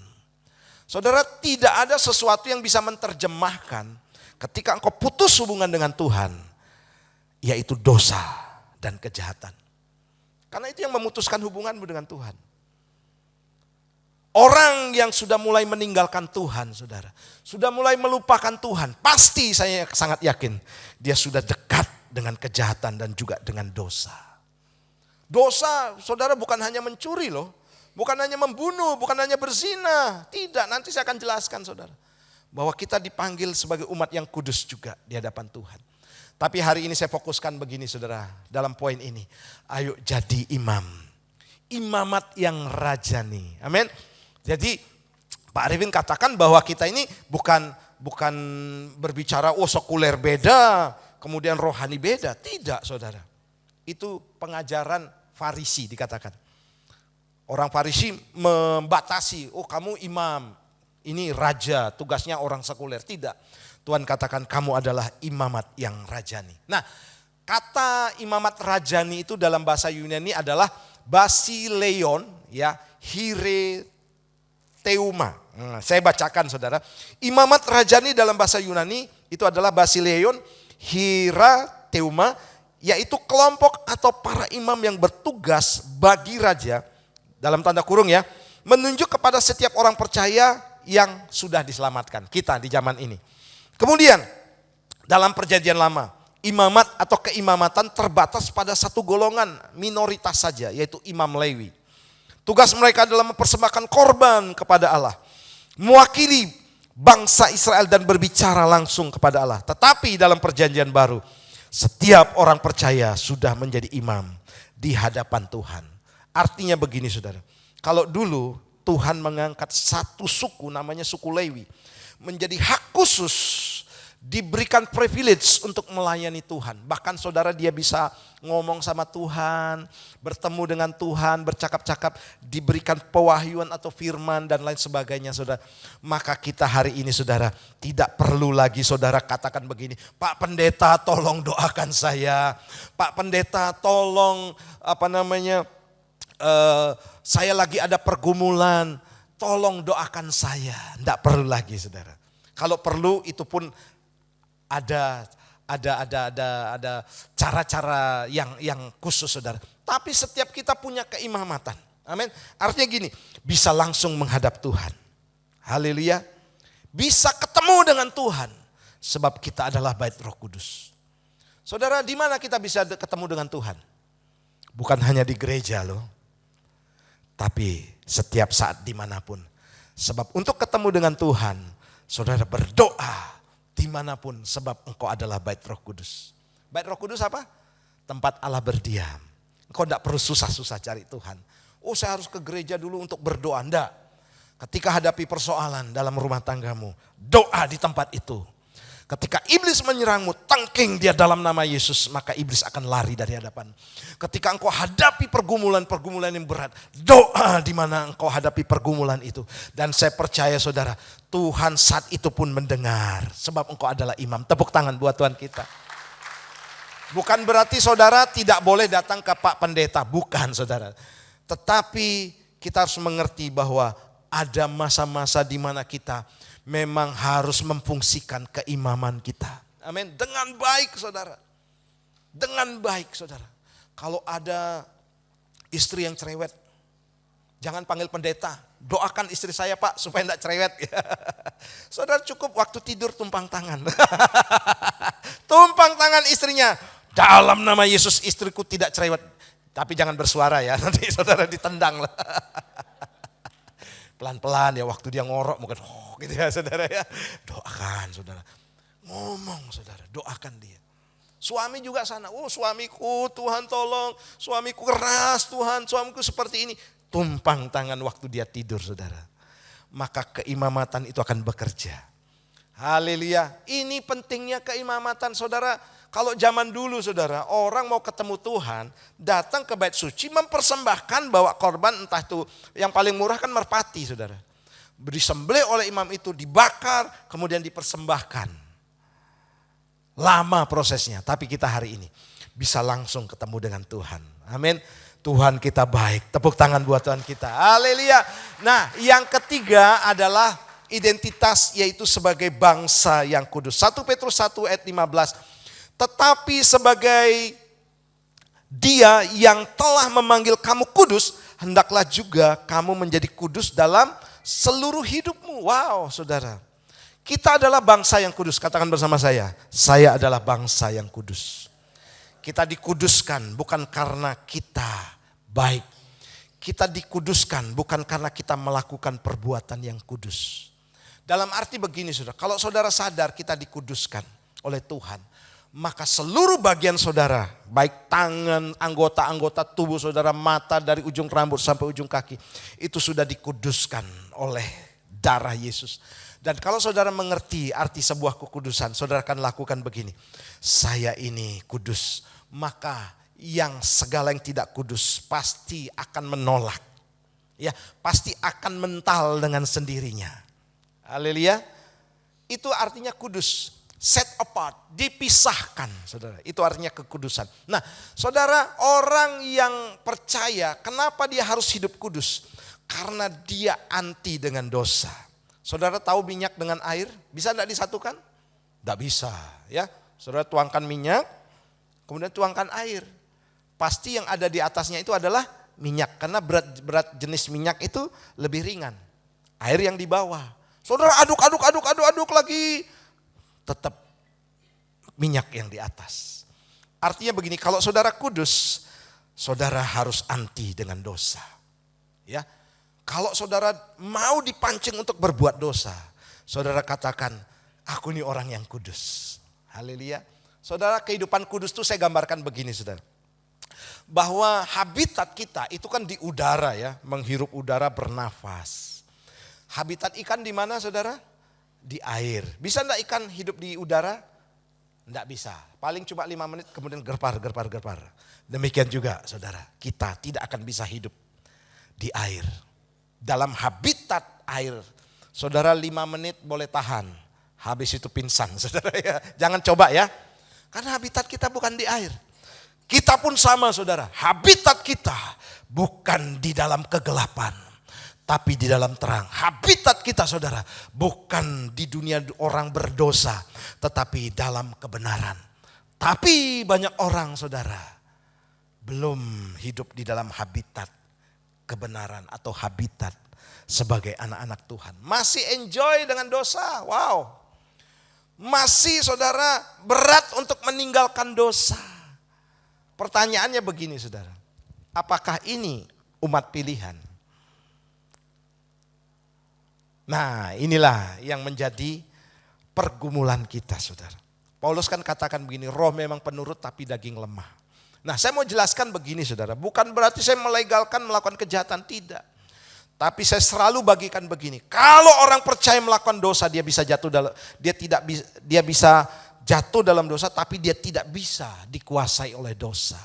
Saudara, tidak ada sesuatu yang bisa menerjemahkan ketika engkau putus hubungan dengan Tuhan, yaitu dosa dan kejahatan. Karena itu yang memutuskan hubunganmu dengan Tuhan. Orang yang sudah mulai meninggalkan Tuhan, saudara, sudah mulai melupakan Tuhan, pasti saya sangat yakin dia sudah dekat dengan kejahatan dan juga dengan dosa. Dosa, saudara, bukan hanya mencuri loh, bukan hanya membunuh, bukan hanya berzina. Tidak, nanti saya akan jelaskan, saudara, bahwa kita dipanggil sebagai umat yang kudus juga di hadapan Tuhan. Tapi hari ini saya fokuskan begini, saudara, dalam poin ini. Ayo jadi imam. Imamat yang rajani. Amin. Jadi Pak Arifin katakan bahwa kita ini bukan berbicara sekuler beda, kemudian rohani beda. Tidak, saudara. Itu pengajaran Farisi dikatakan. Orang Farisi membatasi, kamu imam, ini raja, tugasnya orang sekuler. Tidak. Tuhan katakan kamu adalah imamat yang rajani. Nah, kata imamat rajani itu dalam bahasa Yunani adalah basileion, ya, hireteuma. Saya bacakan, saudara. Imamat rajani dalam bahasa Yunani itu adalah basileion, hirateuma, yaitu kelompok atau para imam yang bertugas bagi raja, dalam tanda kurung ya, menunjuk kepada setiap orang percaya yang sudah diselamatkan, kita di zaman ini. Kemudian dalam perjanjian lama, imamat atau keimamatan terbatas pada satu golongan minoritas saja, yaitu imam Lewi. Tugas mereka adalah mempersembahkan korban kepada Allah, mewakili bangsa Israel dan berbicara langsung kepada Allah. Tetapi dalam perjanjian baru, setiap orang percaya sudah menjadi imam di hadapan Tuhan. Artinya begini, saudara, kalau dulu Tuhan mengangkat satu suku namanya suku Lewi menjadi hak khusus, diberikan privilege untuk melayani Tuhan. Bahkan saudara, dia bisa ngomong sama Tuhan, bertemu dengan Tuhan, bercakap-cakap, diberikan pewahyuan atau firman dan lain sebagainya, saudara. Maka kita hari ini, saudara, tidak perlu lagi saudara katakan begini, Pak Pendeta tolong doakan saya, Pak Pendeta tolong saya lagi ada pergumulan, tolong doakan saya. Tidak perlu lagi, saudara. Kalau perlu itu pun ada cara-cara yang khusus, saudara. Tapi setiap kita punya keimamatan. Amin. Artinya gini, bisa langsung menghadap Tuhan. Haleluya. Bisa ketemu dengan Tuhan sebab kita adalah bait Roh Kudus. Saudara, di mana kita bisa ketemu dengan Tuhan? Bukan hanya di gereja loh. Tapi setiap saat dimanapun. Sebab untuk ketemu dengan Tuhan, saudara berdoa dimanapun, sebab engkau adalah bait Roh Kudus. Bait Roh Kudus apa? Tempat Allah berdiam. Engkau tidak perlu susah-susah cari Tuhan. Saya harus ke gereja dulu untuk berdoa. Enggak. Ketika hadapi persoalan dalam rumah tanggamu, doa di tempat itu. Ketika iblis menyerangmu, tangking dia dalam nama Yesus, maka iblis akan lari dari hadapan. Ketika engkau hadapi pergumulan yang berat, doa di mana engkau hadapi pergumulan itu. Dan saya percaya, saudara, Tuhan saat itu pun mendengar, sebab engkau adalah imam. Tepuk tangan buat Tuhan kita. Bukan berarti saudara tidak boleh datang ke Pak Pendeta, bukan, saudara. Tetapi kita harus mengerti bahwa ada masa-masa di mana kita memang harus memfungsikan keimaman kita. Amin. Dengan baik, saudara. Dengan baik, saudara. Kalau ada istri yang cerewet, jangan panggil pendeta. Doakan istri saya, Pak, supaya tidak cerewet. Saudara, cukup waktu tidur tumpang tangan. Tumpang tangan istrinya. Dalam nama Yesus, istriku tidak cerewet. Tapi jangan bersuara ya, nanti saudara ditendang lah. Pelan-pelan ya, waktu dia ngorok mungkin gitu ya, saudara ya. Doakan, saudara. Ngomong, saudara, doakan dia. Suami juga sana, suamiku Tuhan tolong, suamiku keras Tuhan, suamiku seperti ini. Tumpang tangan waktu dia tidur, saudara. Maka keimamatan itu akan bekerja. Haleluya. Ini pentingnya keimamatan, saudara. Kalau zaman dulu, saudara, orang mau ketemu Tuhan, datang ke bait suci, mempersembahkan, bawa korban, entah itu yang paling murah kan merpati, saudara. Disembelih oleh imam itu, dibakar, kemudian dipersembahkan. Lama prosesnya, tapi kita hari ini bisa langsung ketemu dengan Tuhan. Amin. Tuhan kita baik. Tepuk tangan buat Tuhan kita. Haleluya. Nah, yang ketiga adalah identitas, yaitu sebagai bangsa yang kudus. 1 Petrus 1 ayat 15. Tetapi sebagai Dia yang telah memanggil kamu kudus, hendaklah juga kamu menjadi kudus dalam seluruh hidupmu. Wow, saudara. Kita adalah bangsa yang kudus. Katakan bersama saya adalah bangsa yang kudus. Kita dikuduskan bukan karena kita baik. Kita dikuduskan bukan karena kita melakukan perbuatan yang kudus. Dalam arti begini saudara, kalau saudara sadar kita dikuduskan oleh Tuhan, maka seluruh bagian saudara, baik tangan, anggota-anggota tubuh saudara, mata dari ujung rambut sampai ujung kaki, itu sudah dikuduskan oleh darah Yesus. Dan kalau saudara mengerti arti sebuah kekudusan, saudara akan lakukan begini. Saya ini kudus, maka yang segala yang tidak kudus pasti akan menolak. Ya, pasti akan mental dengan sendirinya. Haleluya. Itu artinya kudus. Set apart, dipisahkan, saudara. Itu artinya kekudusan. Nah, saudara, orang yang percaya, kenapa dia harus hidup kudus? Karena dia anti dengan dosa. Saudara tahu minyak dengan air, bisa tidak disatukan? Tidak bisa, ya. Saudara tuangkan minyak, kemudian tuangkan air. Pasti yang ada di atasnya itu adalah minyak, karena berat jenis minyak itu lebih ringan. Air yang di bawah. Saudara aduk lagi. Tetap minyak yang di atas. Artinya begini, kalau saudara kudus, saudara harus anti dengan dosa. Ya, kalau saudara mau dipancing untuk berbuat dosa, saudara katakan, aku ini orang yang kudus. Haleluya. Saudara, kehidupan kudus itu saya gambarkan begini saudara. Bahwa habitat kita itu kan di udara ya, menghirup udara, bernafas. Habitat ikan di mana saudara? Di air. Bisa enggak ikan hidup di udara? Enggak bisa. Paling cuma 5 menit kemudian gerpar. Demikian juga saudara, kita tidak akan bisa hidup di air. Dalam habitat air, saudara 5 menit boleh tahan. Habis itu pingsan saudara ya. Jangan coba ya. Karena habitat kita bukan di air. Kita pun sama saudara. Habitat kita bukan di dalam kegelapan, tapi di dalam terang. Habitat kita saudara bukan di dunia orang berdosa, tetapi dalam kebenaran. Tapi banyak orang saudara belum hidup di dalam habitat kebenaran atau habitat sebagai anak-anak Tuhan. Masih enjoy dengan dosa. Wow. Masih saudara berat untuk meninggalkan dosa. Pertanyaannya begini saudara. Apakah ini umat pilihan? Nah, inilah yang menjadi pergumulan kita saudara. Paulus kan katakan begini, roh memang penurut tapi daging lemah. Nah, saya mau jelaskan begini saudara, bukan berarti saya melegalkan melakukan kejahatan, tidak. Tapi saya selalu bagikan begini, kalau orang percaya melakukan dosa, dia bisa jatuh dalam dosa, tapi dia tidak bisa dikuasai oleh dosa.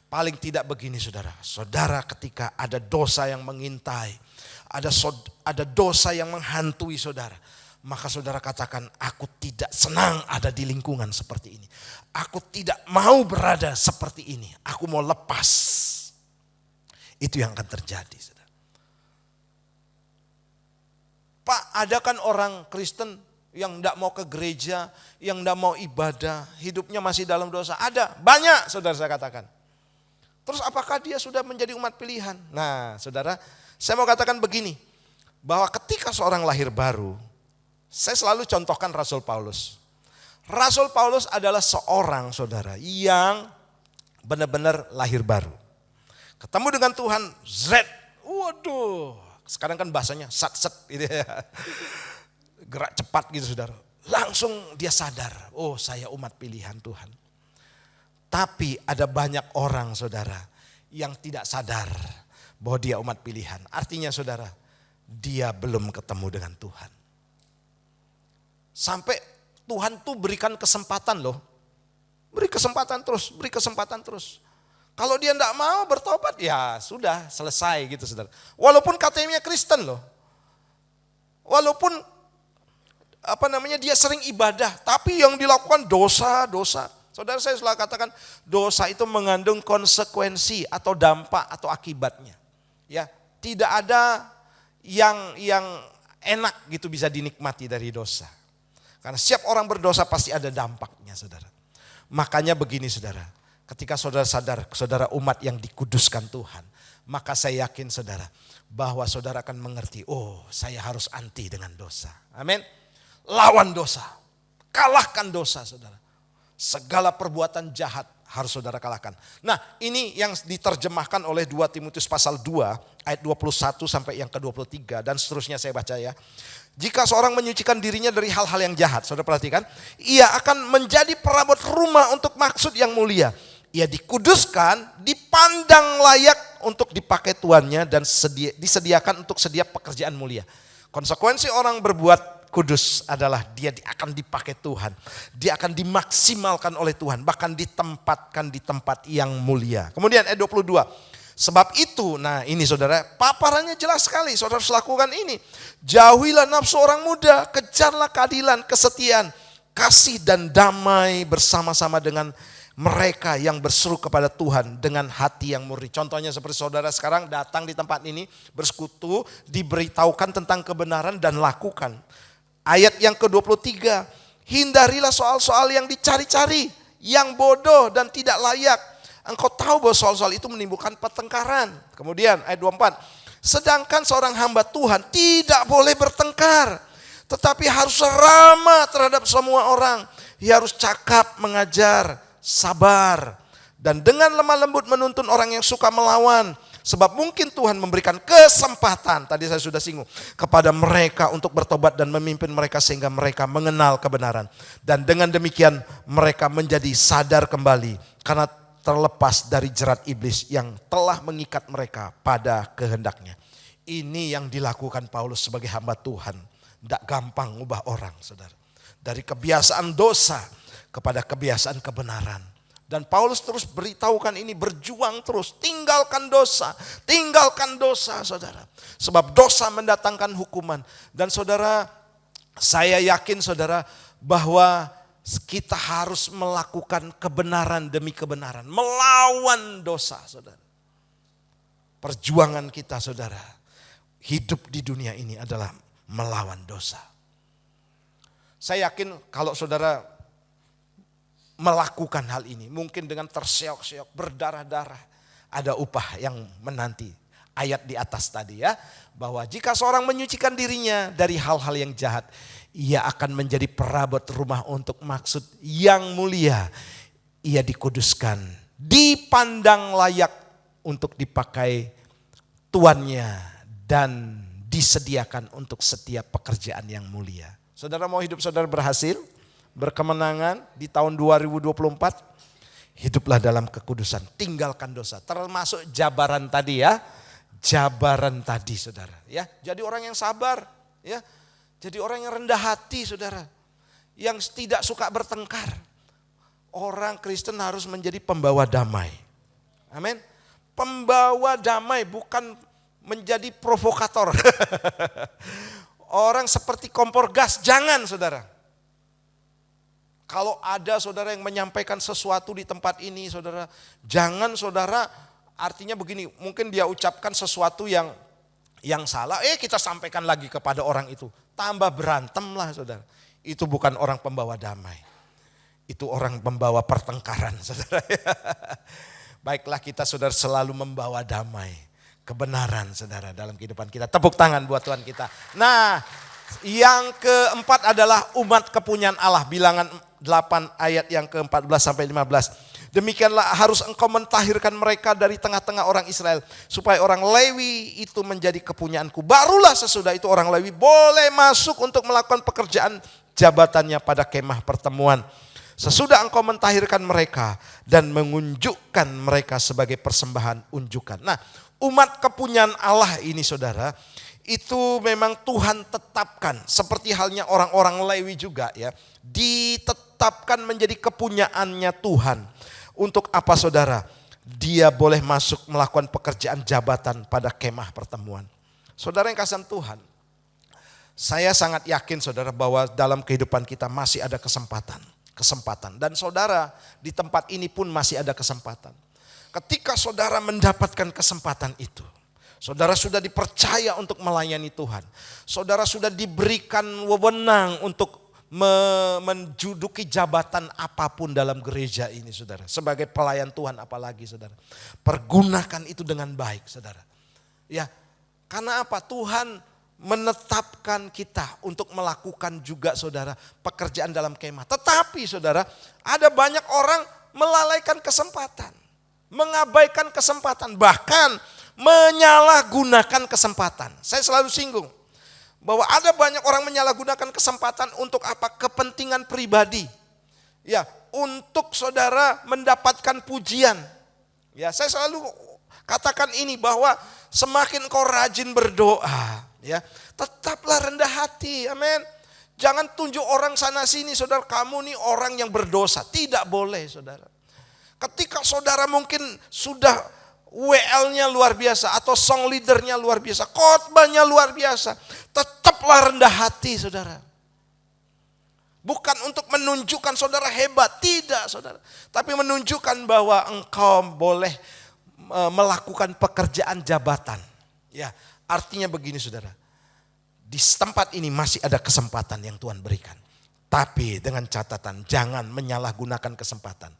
Paling tidak begini saudara, saudara ketika ada dosa yang mengintai, ada dosa yang menghantui saudara, maka saudara katakan, aku tidak senang ada di lingkungan seperti ini. Aku tidak mau berada seperti ini. Aku mau lepas. Itu yang akan terjadi saudara. Pak, ada kan orang Kristen yang tidak mau ke gereja, yang tidak mau ibadah, hidupnya masih dalam dosa. Ada, banyak saudara saya katakan. Terus apakah dia sudah menjadi umat pilihan? Nah saudara, saya mau katakan begini, bahwa ketika seorang lahir baru, saya selalu contohkan Rasul Paulus. Rasul Paulus adalah seorang saudara yang benar-benar lahir baru. Ketemu dengan Tuhan, waduh, sekarang kan bahasanya sat-set gitu ya. Gerak cepat gitu saudara. Langsung dia sadar, oh saya umat pilihan Tuhan. Tapi ada banyak orang saudara yang tidak sadar bahwa dia umat pilihan. Artinya saudara, dia belum ketemu dengan Tuhan. Sampai Tuhan tuh berikan kesempatan loh. Beri kesempatan terus. Kalau dia tidak mau bertobat, ya sudah selesai gitu saudara. Walaupun katanya Kristen loh. Walaupun dia sering ibadah, tapi yang dilakukan dosa. Saudara, saya selalu katakan dosa itu mengandung konsekuensi atau dampak atau akibatnya. Ya, tidak ada yang enak gitu bisa dinikmati dari dosa. Karena setiap orang berdosa pasti ada dampaknya saudara. Makanya begini saudara, ketika saudara sadar saudara umat yang dikuduskan Tuhan, maka saya yakin saudara bahwa saudara akan mengerti, oh saya harus anti dengan dosa. Amin. Lawan dosa, kalahkan dosa saudara. Segala perbuatan jahat harus saudara kalahkan. Nah ini yang diterjemahkan oleh 2 Timotius pasal 2 ayat 21 sampai yang ke-23 dan seterusnya saya baca ya. Jika seorang menyucikan dirinya dari hal-hal yang jahat, saudara perhatikan, ia akan menjadi perabot rumah untuk maksud yang mulia. Ia dikuduskan, dipandang layak untuk dipakai tuannya dan disediakan untuk setiap pekerjaan mulia. Konsekuensi orang berbuat kudus adalah dia akan dipakai Tuhan. Dia akan dimaksimalkan oleh Tuhan, bahkan ditempatkan di tempat yang mulia. Kemudian ayat 22. Sebab itu, nah ini saudara, paparannya jelas sekali, saudara harus lakukan ini. Jauhilah nafsu orang muda, kejarlah keadilan, kesetiaan, kasih dan damai bersama-sama dengan mereka yang berseru kepada Tuhan dengan hati yang murni. Contohnya seperti saudara sekarang datang di tempat ini, bersekutu, diberitahukan tentang kebenaran dan lakukan. Ayat yang ke-23, hindarilah soal-soal yang dicari-cari, yang bodoh dan tidak layak. Engkau tahu bahwa soal-soal itu menimbulkan pertengkaran. Kemudian ayat 24. Sedangkan seorang hamba Tuhan tidak boleh bertengkar. Tetapi harus ramah terhadap semua orang. Ia harus cakap, mengajar, sabar. Dan dengan lemah lembut menuntun orang yang suka melawan. Sebab mungkin Tuhan memberikan kesempatan, tadi saya sudah singgung, kepada mereka untuk bertobat dan memimpin mereka sehingga mereka mengenal kebenaran. Dan dengan demikian mereka menjadi sadar kembali. Karena terlepas dari jerat iblis yang telah mengikat mereka pada kehendaknya. Ini yang dilakukan Paulus sebagai hamba Tuhan. Tidak gampang ubah orang, saudara. Dari kebiasaan dosa kepada kebiasaan kebenaran. Dan Paulus terus beritahukan ini, berjuang terus. Tinggalkan dosa saudara. Sebab dosa mendatangkan hukuman. Dan saudara, saya yakin saudara bahwa kita harus melakukan kebenaran demi kebenaran. Melawan dosa saudara. Perjuangan kita saudara, hidup di dunia ini adalah melawan dosa. Saya yakin kalau saudara melakukan hal ini, mungkin dengan terseok-seok, berdarah-darah, ada upah yang menanti. Ayat di atas tadi ya, bahwa jika seorang menyucikan dirinya dari hal-hal yang jahat, ia akan menjadi perabot rumah untuk maksud yang mulia. Ia dikuduskan, dipandang layak untuk dipakai tuannya dan disediakan untuk setiap pekerjaan yang mulia. Saudara mau hidup saudara berhasil, berkemenangan di tahun 2024, hiduplah dalam kekudusan, tinggalkan dosa. Termasuk jabaran tadi ya, jabaran tadi saudara. Ya, jadi orang yang sabar, ya, jadi orang yang rendah hati saudara, yang tidak suka bertengkar. Orang Kristen harus menjadi pembawa damai. Amin. Pembawa damai, bukan menjadi provokator. Orang seperti kompor gas, jangan saudara. Kalau ada saudara yang menyampaikan sesuatu di tempat ini saudara, jangan saudara, artinya begini, mungkin dia ucapkan sesuatu yang salah, kita sampaikan lagi kepada orang itu. Tambah berantem lah saudara. Itu bukan orang pembawa damai. Itu orang pembawa pertengkaran saudara. Baiklah kita saudara selalu membawa damai, kebenaran saudara dalam kehidupan kita. Tepuk tangan buat Tuhan kita. Nah, yang keempat adalah umat kepunyaan Allah. Bilangan 8 ayat yang ke-14 sampai 15. Demikianlah harus engkau mentahirkan mereka dari tengah-tengah orang Israel, supaya orang Lewi itu menjadi kepunyaanku. Barulah sesudah itu orang Lewi boleh masuk untuk melakukan pekerjaan jabatannya pada kemah pertemuan. Sesudah engkau mentahirkan mereka dan mengunjukkan mereka sebagai persembahan unjukan. Nah, umat kepunyaan Allah ini saudara, itu memang Tuhan tetapkan. Seperti halnya orang-orang Lewi juga ya, ditetapkan menjadi kepunyaannya Tuhan. Untuk apa saudara? Dia boleh masuk melakukan pekerjaan jabatan pada kemah pertemuan. Saudara yang kasihan Tuhan, saya sangat yakin saudara bahwa dalam kehidupan kita masih ada kesempatan. Dan saudara di tempat ini pun masih ada kesempatan. Ketika saudara mendapatkan kesempatan itu, saudara sudah dipercaya untuk melayani Tuhan. Saudara sudah diberikan wewenang untuk menduduki jabatan apapun dalam gereja ini saudara. Sebagai pelayan Tuhan apalagi saudara. Pergunakan itu dengan baik saudara. Ya, karena apa? Tuhan menetapkan kita untuk melakukan juga saudara pekerjaan dalam kemah. Tetapi saudara, ada banyak orang melalaikan kesempatan. Mengabaikan kesempatan, bahkan menyalahgunakan kesempatan. Saya selalu singgung bahwa ada banyak orang menyalahgunakan kesempatan untuk apa? Kepentingan pribadi. Ya, untuk saudara mendapatkan pujian. Ya, saya selalu katakan ini bahwa semakin kau rajin berdoa, ya, tetaplah rendah hati. Amin. Jangan tunjuk orang sana sini, saudara, kamu nih orang yang berdosa. Tidak boleh, saudara. Ketika saudara mungkin sudah WL-nya luar biasa atau song leader-nya luar biasa, khotbahnya luar biasa, tetaplah rendah hati saudara. Bukan untuk menunjukkan saudara hebat, tidak saudara. Tapi menunjukkan bahwa engkau boleh melakukan pekerjaan jabatan. Ya, artinya begini saudara. Di tempat ini masih ada kesempatan yang Tuhan berikan. Tapi dengan catatan jangan menyalahgunakan kesempatan.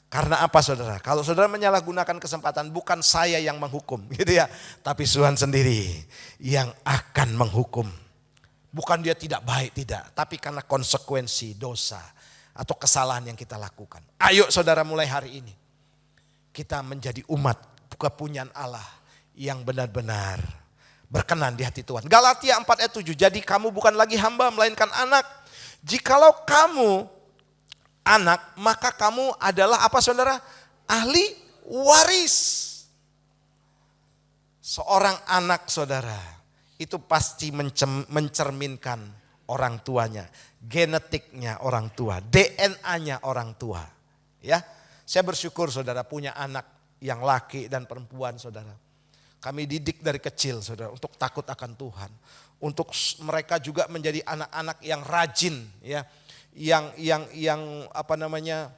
Karena apa saudara? Kalau saudara menyalahgunakan kesempatan, bukan saya yang menghukum gitu ya. Tapi Tuhan sendiri yang akan menghukum. Bukan dia tidak baik, tidak. Tapi karena konsekuensi dosa atau kesalahan yang kita lakukan. Ayo saudara mulai hari ini. Kita menjadi umat kepunyaan Allah yang benar-benar berkenan di hati Tuhan. Galatia 4 ayat 7. Jadi kamu bukan lagi hamba melainkan anak. Jikalau kamu anak, maka kamu adalah apa saudara? Ahli waris. Seorang anak saudara, itu pasti mencerminkan orang tuanya. Genetiknya orang tua, DNA-nya orang tua. Ya, saya bersyukur saudara punya anak yang laki dan perempuan saudara. Kami didik dari kecil saudara untuk takut akan Tuhan. Untuk mereka juga menjadi anak-anak yang rajin ya. Yang apa namanya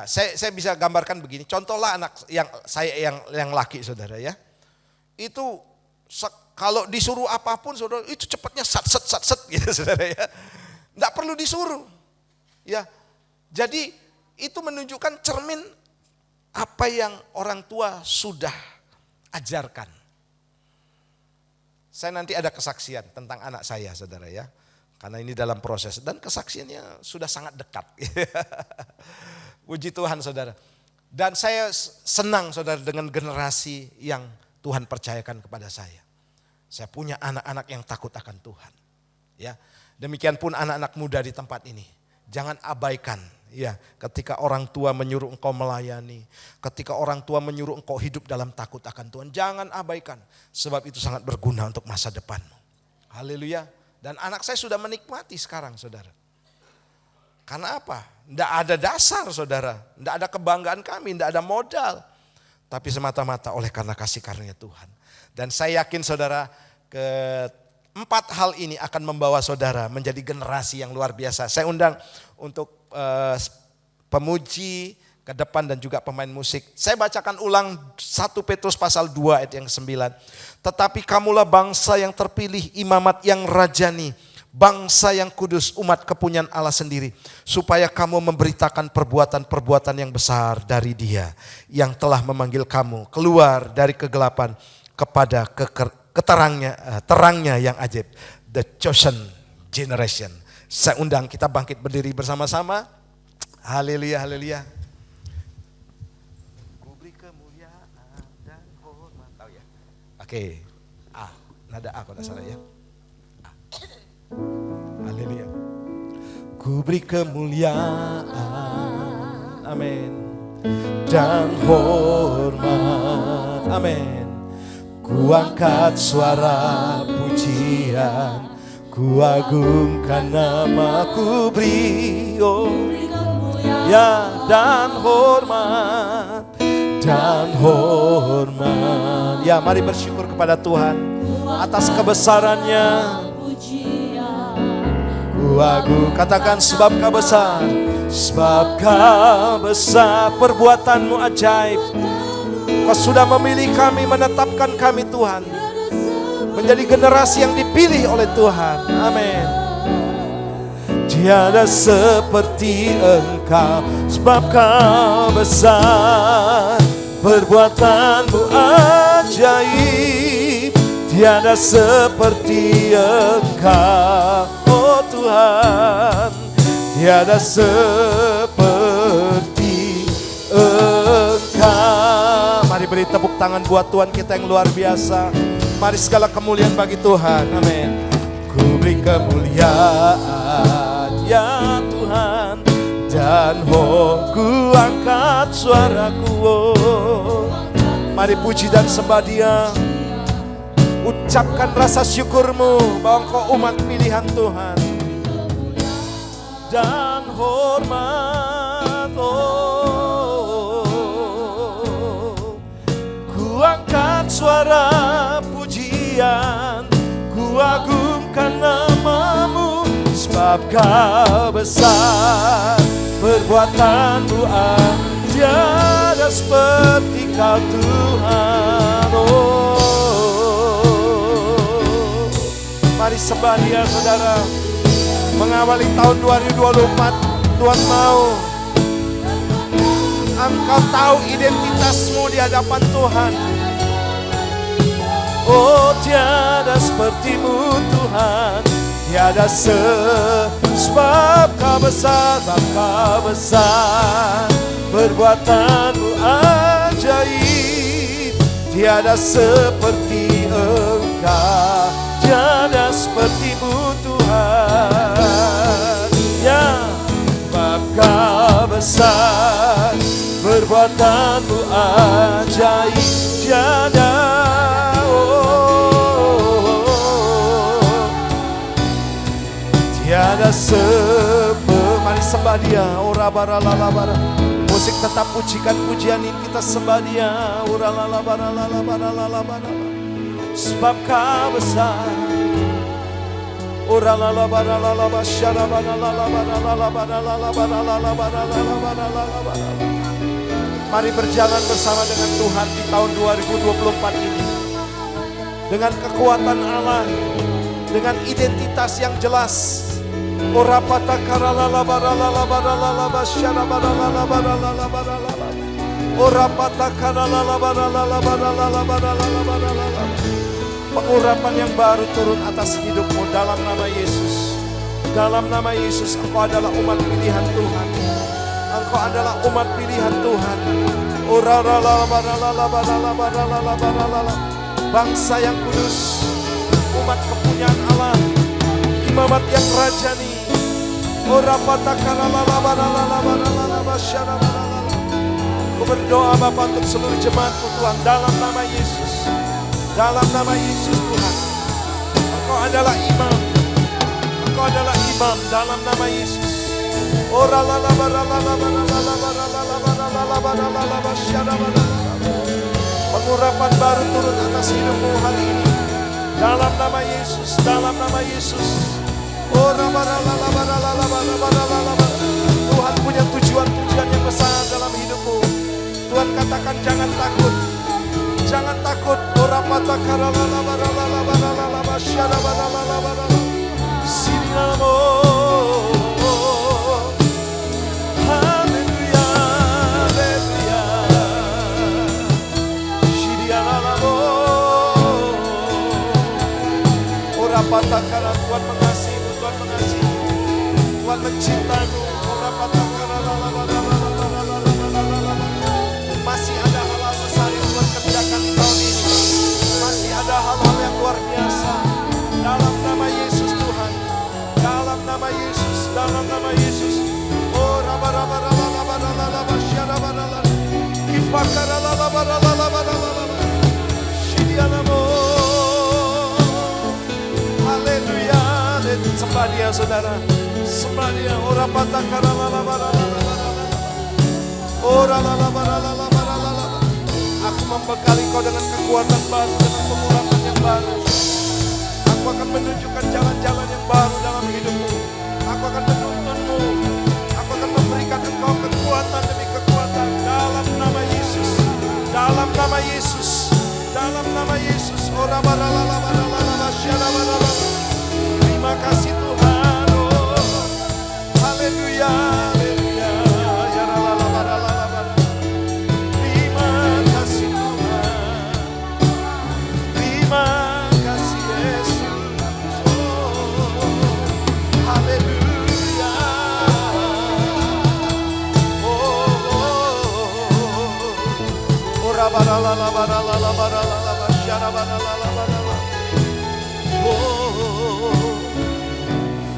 saya bisa gambarkan begini, contohlah anak yang saya yang laki saudara ya, itu kalau disuruh apapun saudara itu cepatnya sat gitu saudara ya, nggak perlu disuruh ya. Jadi itu menunjukkan cermin apa yang orang tua sudah ajarkan. Saya nanti ada kesaksian tentang anak saya saudara ya. Karena ini dalam proses dan kesaksiannya sudah sangat dekat. Puji Tuhan saudara. Dan saya senang saudara dengan generasi yang Tuhan percayakan kepada saya. Saya punya anak-anak yang takut akan Tuhan. Ya, demikian pun anak-anak muda di tempat ini. Jangan abaikan ya ketika orang tua menyuruh engkau melayani. Ketika orang tua menyuruh engkau hidup dalam takut akan Tuhan. Jangan abaikan sebab itu sangat berguna untuk masa depanmu. Haleluya. Dan anak saya sudah menikmati sekarang saudara. Karena apa? Tidak ada dasar saudara. Tidak ada kebanggaan kami, tidak ada modal. Tapi semata-mata oleh karena kasih karunia Tuhan. Dan saya yakin saudara, keempat hal ini akan membawa saudara menjadi generasi yang luar biasa. Saya undang untuk pemuji ke depan dan juga pemain musik. Saya bacakan ulang 1 Petrus pasal 2 ayat yang 9. Tetapi kamulah bangsa yang terpilih, imamat yang rajani, bangsa yang kudus, umat kepunyaan Allah sendiri. Supaya kamu memberitakan perbuatan-perbuatan yang besar dari Dia yang telah memanggil kamu keluar dari kegelapan kepada terangnya yang ajaib. The chosen generation. Saya undang kita bangkit berdiri bersama-sama. Haleluya, haleluya. Oke, nada A kalau tidak salah ya. Haleluya. Ku beri kemuliaan, amin, dan hormat, amin. Ku angkat suara pujian, ku agungkan nama, ku beri ya dan hormat. Dan hormat. Ya, mari bersyukur kepada Tuhan atas kebesarannya. Ku agung, katakan sebab kau besar. Sebab kau besar, perbuatanmu ajaib. Kau sudah memilih kami, menetapkan kami Tuhan menjadi generasi yang dipilih oleh Tuhan. Amin. tiada seperti Engkau, sebab Kau besar, perbuatanmu ajaib, tiada seperti Engkau, oh Tuhan, tiada seperti Engkau. Mari beri tepuk tangan buat Tuhan kita yang luar biasa. Mari segala kemuliaan bagi Tuhan, amin. Ku beri kemuliaan ya Tuhan, dan ku angkat suaraku, oh. Mari puji dan sembah Dia. Ucapkan rasa syukurmu bahwa Engkau umat pilihan Tuhan. Dan hormat, oh. Ku angkat suara pujian, ku agungkan namamu, sebab Kau besar, perbuatanmu tiada seperti Kau Tuhan, oh. Mari sembah Dia saudara. Mengawali tahun 2024, Tuhan mau engkau tahu identitasmu di hadapan Tuhan. Oh tiada sepertimu Tuhan, tiada sebab Kau besar, sebab Kau besar, perbuatanmu ajaib, tiada seperti Engkau, tiada sepertimu Tuhan, ya sebab Kau besar, perbuatanmu ajaib, tiada, tiada mari sembah Dia. Ora bara lala bara. Musik tetap pujikan pujian ini, kita sembah Dia. Ora lala bara lala bara lala bara. Sebab Kau besar. Ora lala bara lala basyara bara lala bara lala bara lala bara lala bara lala bara lala bara. Mari berjalan bersama dengan Tuhan di tahun 2024 ini. Dengan kekuatan Allah, dengan identitas yang jelas. Ora patakara lala bara lala bara lala basyara bara lala bara lala bara lala. Ora patakara lala bara lala bara lala bara lala bara lala. Pengurapan yang baru turun atas hidupmu dalam nama Yesus. Dalam nama Yesus, Engkau adalah umat pilihan Tuhan. Engkau adalah umat pilihan Tuhan. Ora lala bara lala bara lala bara lala bara lala. Bangsa yang kudus, umat kepunyaan Allah, imamat yang rajani. Ora patakara lala bara lala bara lala basyara bara lala. Ku berdoa Bapa untuk seluruh jemaat-Mu Tuhan, dalam nama Yesus. Dalam nama Yesus Tuhan, Engkau adalah imam, Engkau adalah imam dalam nama Yesus. Ora lala bara lala bara lala bara lala bara lala bara lala basyara bara lala. Pengurapan baru turun atas hidupmu hari ini. Dalam nama Yesus, dalam nama Yesus. Ora bara lala bara lala bara bara lala bara. Tuhan punya tujuan-tujuan yang besar dalam hidupmu. Tuhan katakan jangan takut. Jangan takut. Ora patakara lala bara lala bara lala basyara bara lala bara. Sinamo. Haleluya. Haleluya. Shirialamo. Ora patakara, Tuhan mengasihi, Tuhan mengasihi. Tuhan mencintaimu. Ora patakara lala bara lala bara lala. Masih ada hal-hal besar yang Tuhan kerjakan di tahun ini. Masih ada hal-hal yang luar biasa. Dalam nama Yesus Tuhan. Dalam nama Yesus. Dalam nama Yesus. Oh rabara bara lala bara lala basyara bara lala. Kipakara lala bara lala bara lala. Shidianamo. Haleluya. Sembah Dia saudara. Sembah Dia. Ora patakara lala bara lala bara lala. Ora lala bara lala bara lala. Aku membekali kau dengan kekuatan baru, dengan pengurapan yang baru. Aku akan menunjukkan jalan-jalan yang baru dalam hidupmu. Aku akan menuntunmu. Aku akan memberikan engkau kekuatan demi kekuatan. Dalam nama Yesus. Dalam nama Yesus. Dalam nama Yesus. Ora bara lala bara lala basyara bara lala. Terima kasih Tuhan. Oh.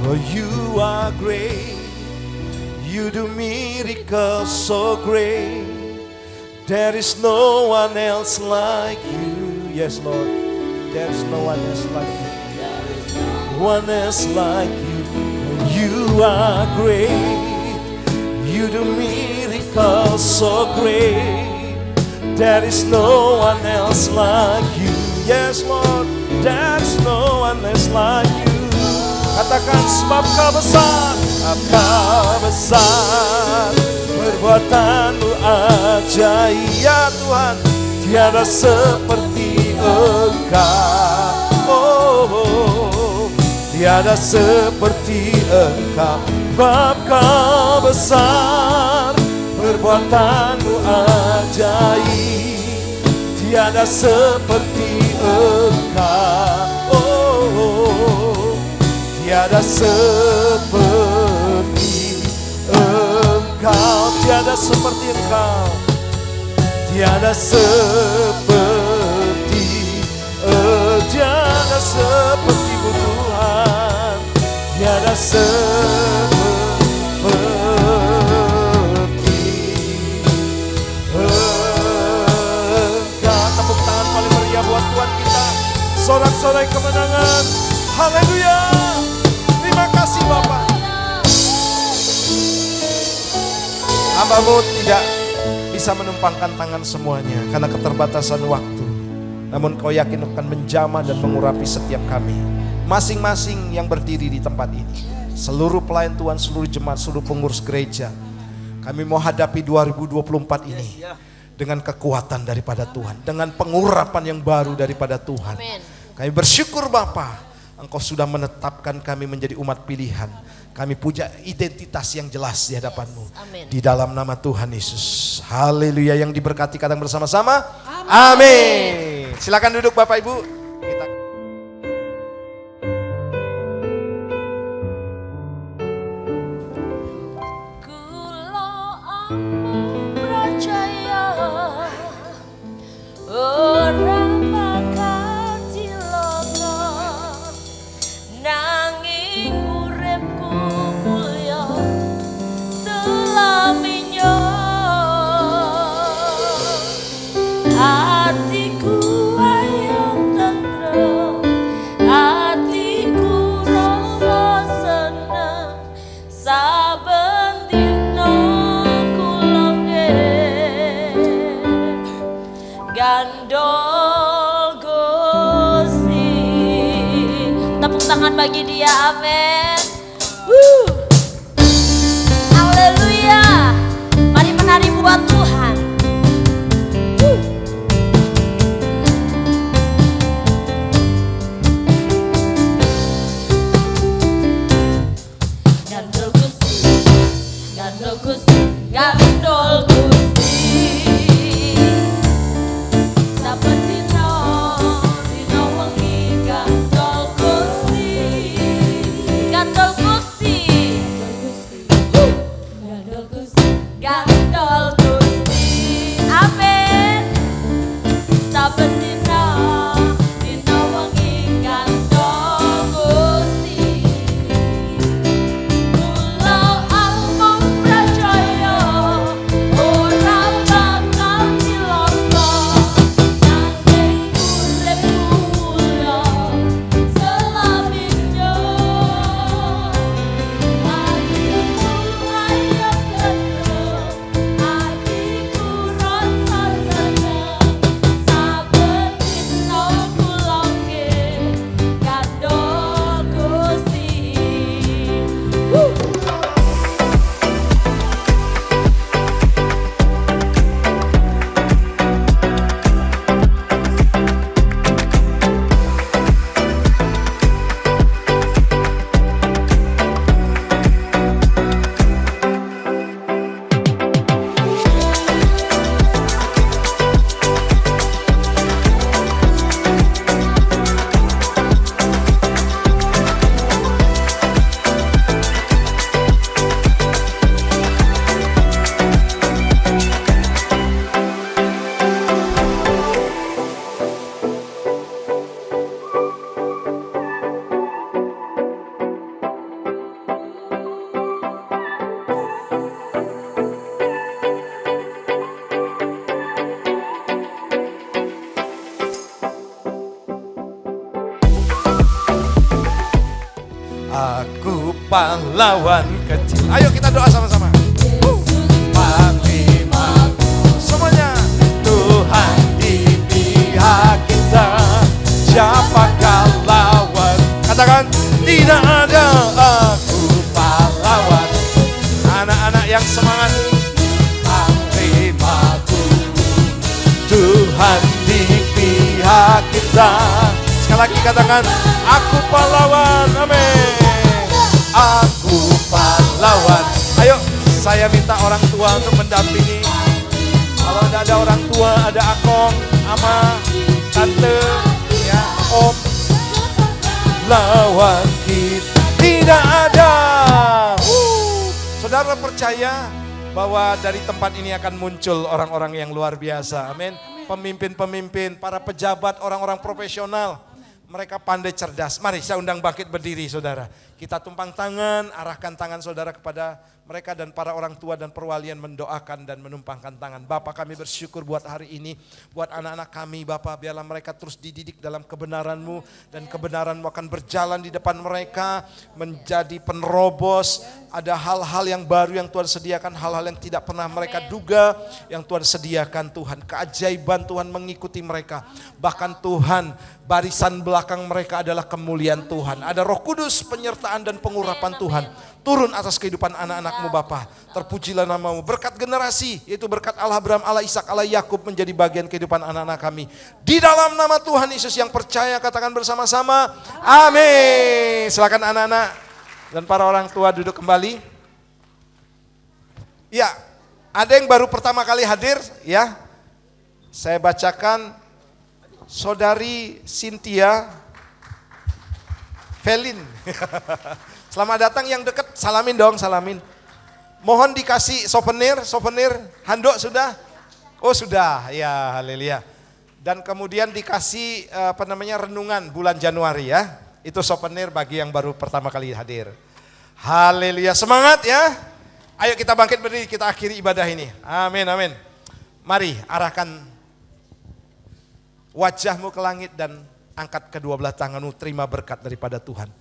For you are great, you do miracles so great. There is no one else like you. Yes, Lord, there is no one else like you. One else like you. You are great, you do miracles so great. There is no one else like you. Yes, Lord, there is no one else like you. Katakan sebab kau besar, kau besar, perbuatanmu ajaib ya Tuhan, tiada seperti Engkau. Oh, tiada seperti Engkau. Sebab kau besar, perbuatanmu ajaib, tiada seperti Engkau. Oh, tiada seperti Engkau, tiada seperti Engkau, tiada seperti, tiada seperti-Mu Tuhan, tiada seperti Engkau. Tepuk tangan paling meriah buat Tuhan kita, sorak-sorai kemenangan. Haleluya. Terima kasih Bapak. Hamba-Mu tidak bisa menumpangkan tangan semuanya karena keterbatasan waktu. Namun Kau yakin akan menjamah dan mengurapi setiap kami. Masing-masing yang berdiri di tempat ini. Seluruh pelayan Tuhan, seluruh jemaat, seluruh pengurus gereja. Kami mau hadapi 2024 ini dengan kekuatan daripada Tuhan. Dengan pengurapan yang baru daripada Tuhan. Kami bersyukur Bapa, Engkau sudah menetapkan kami menjadi umat pilihan. Kami punya identitas yang jelas di hadapan-Mu. Di dalam nama Tuhan Yesus. Haleluya, yang diberkati kadang bersama-sama. Amin. Silakan duduk Bapak Ibu. Kita orang bakal dilokon nanging uripku mulya selaminya. Hatiku ayam tentrem, hatiku rasa seneng, saben dina kula gandol Gusti. Tepuk tangan bagi dia, amin. Haleluya. Mari menari buat Tuhan. Gandol Gusti, gandol Gusti, gandol Gusti. Gandol Gusti, amin. Saben dina dina wengi gandol Gusti. Kula amung percaya ora bakal cilaka, nanging urip kula selaminya. Hatiku ayam tentrem, hatiku rasa seneng, saben Aku pahlawan kecil. Ayo kita doa sama-sama. Panglima semuanya. Tuhan di pihak kita, siapakah lawan? Katakan, tidak ada. Aku pahlawan. Anak-anak yang semangat. Panglimaku, Tuhan di pihak kita. Sekali lagi katakan, aku pahlawan. Amin. Aku pahlawan. Ayo, saya minta orang tua untuk mendampingi. Kalau ada orang tua, ada akong, ama, tante, ya, om. Lawan kita tidak ada. Saudara percaya bahwa dari tempat ini akan muncul orang-orang yang luar biasa. Amin. Pemimpin-pemimpin, para pejabat, orang-orang profesional. Mereka pandai cerdas. Mari saya undang bangkit berdiri saudara. Kita tumpang tangan, arahkan tangan saudara kepada mereka dan para orang tua dan perwalian mendoakan dan menumpangkan tangan. Bapa, kami bersyukur buat hari ini. Buat anak-anak kami Bapak, biarlah mereka terus dididik dalam kebenaran-Mu. Dan kebenaran-Mu akan berjalan di depan mereka. Menjadi penerobos. Ada hal-hal yang baru yang Tuhan sediakan. Hal-hal yang tidak pernah mereka duga. Yang Tuhan sediakan Tuhan. Keajaiban Tuhan mengikuti mereka. Bahkan Tuhan, barisan belakang mereka adalah kemuliaan Tuhan. Ada Roh Kudus, penyertaan dan pengurapan Tuhan. Turun atas kehidupan anak-anak-Mu Bapa. Terpujilah nama-Mu. Berkat generasi, yaitu berkat Allah Abraham, Allah Ishak, Allah Yakub menjadi bagian kehidupan anak-anak kami. Di dalam nama Tuhan Yesus yang percaya, katakan bersama-sama. Amin. Silakan anak-anak dan para orang tua duduk kembali. Ya, ada yang baru pertama kali hadir ya. Saya bacakan Saudari Cynthia Felin. Selamat datang yang dekat, salamin dong, salamin. Mohon dikasih souvenir, handuk sudah? Oh sudah, ya haleluya. Dan kemudian dikasih renungan bulan Januari ya. Itu souvenir bagi yang baru pertama kali hadir. Haleluya, semangat ya. Ayo kita bangkit berdiri, kita akhiri ibadah ini. Amin, amin. Mari arahkan wajahmu ke langit dan angkat kedua belah tanganmu, terima berkat daripada Tuhan.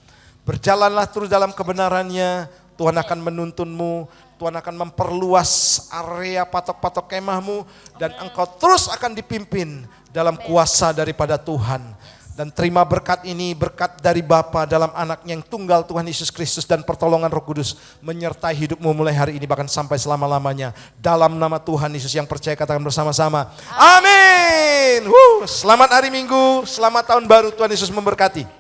Berjalanlah terus dalam kebenarannya, Tuhan akan menuntunmu, Tuhan akan memperluas area patok-patok kemahmu, dan engkau terus akan dipimpin dalam kuasa daripada Tuhan. Dan terima berkat ini, berkat dari Bapa dalam anaknya yang tunggal Tuhan Yesus Kristus dan pertolongan Roh Kudus menyertai hidupmu mulai hari ini bahkan sampai selama-lamanya. Dalam nama Tuhan Yesus yang percaya katakan bersama-sama. Amin. Selamat hari Minggu, selamat tahun baru, Tuhan Yesus memberkati.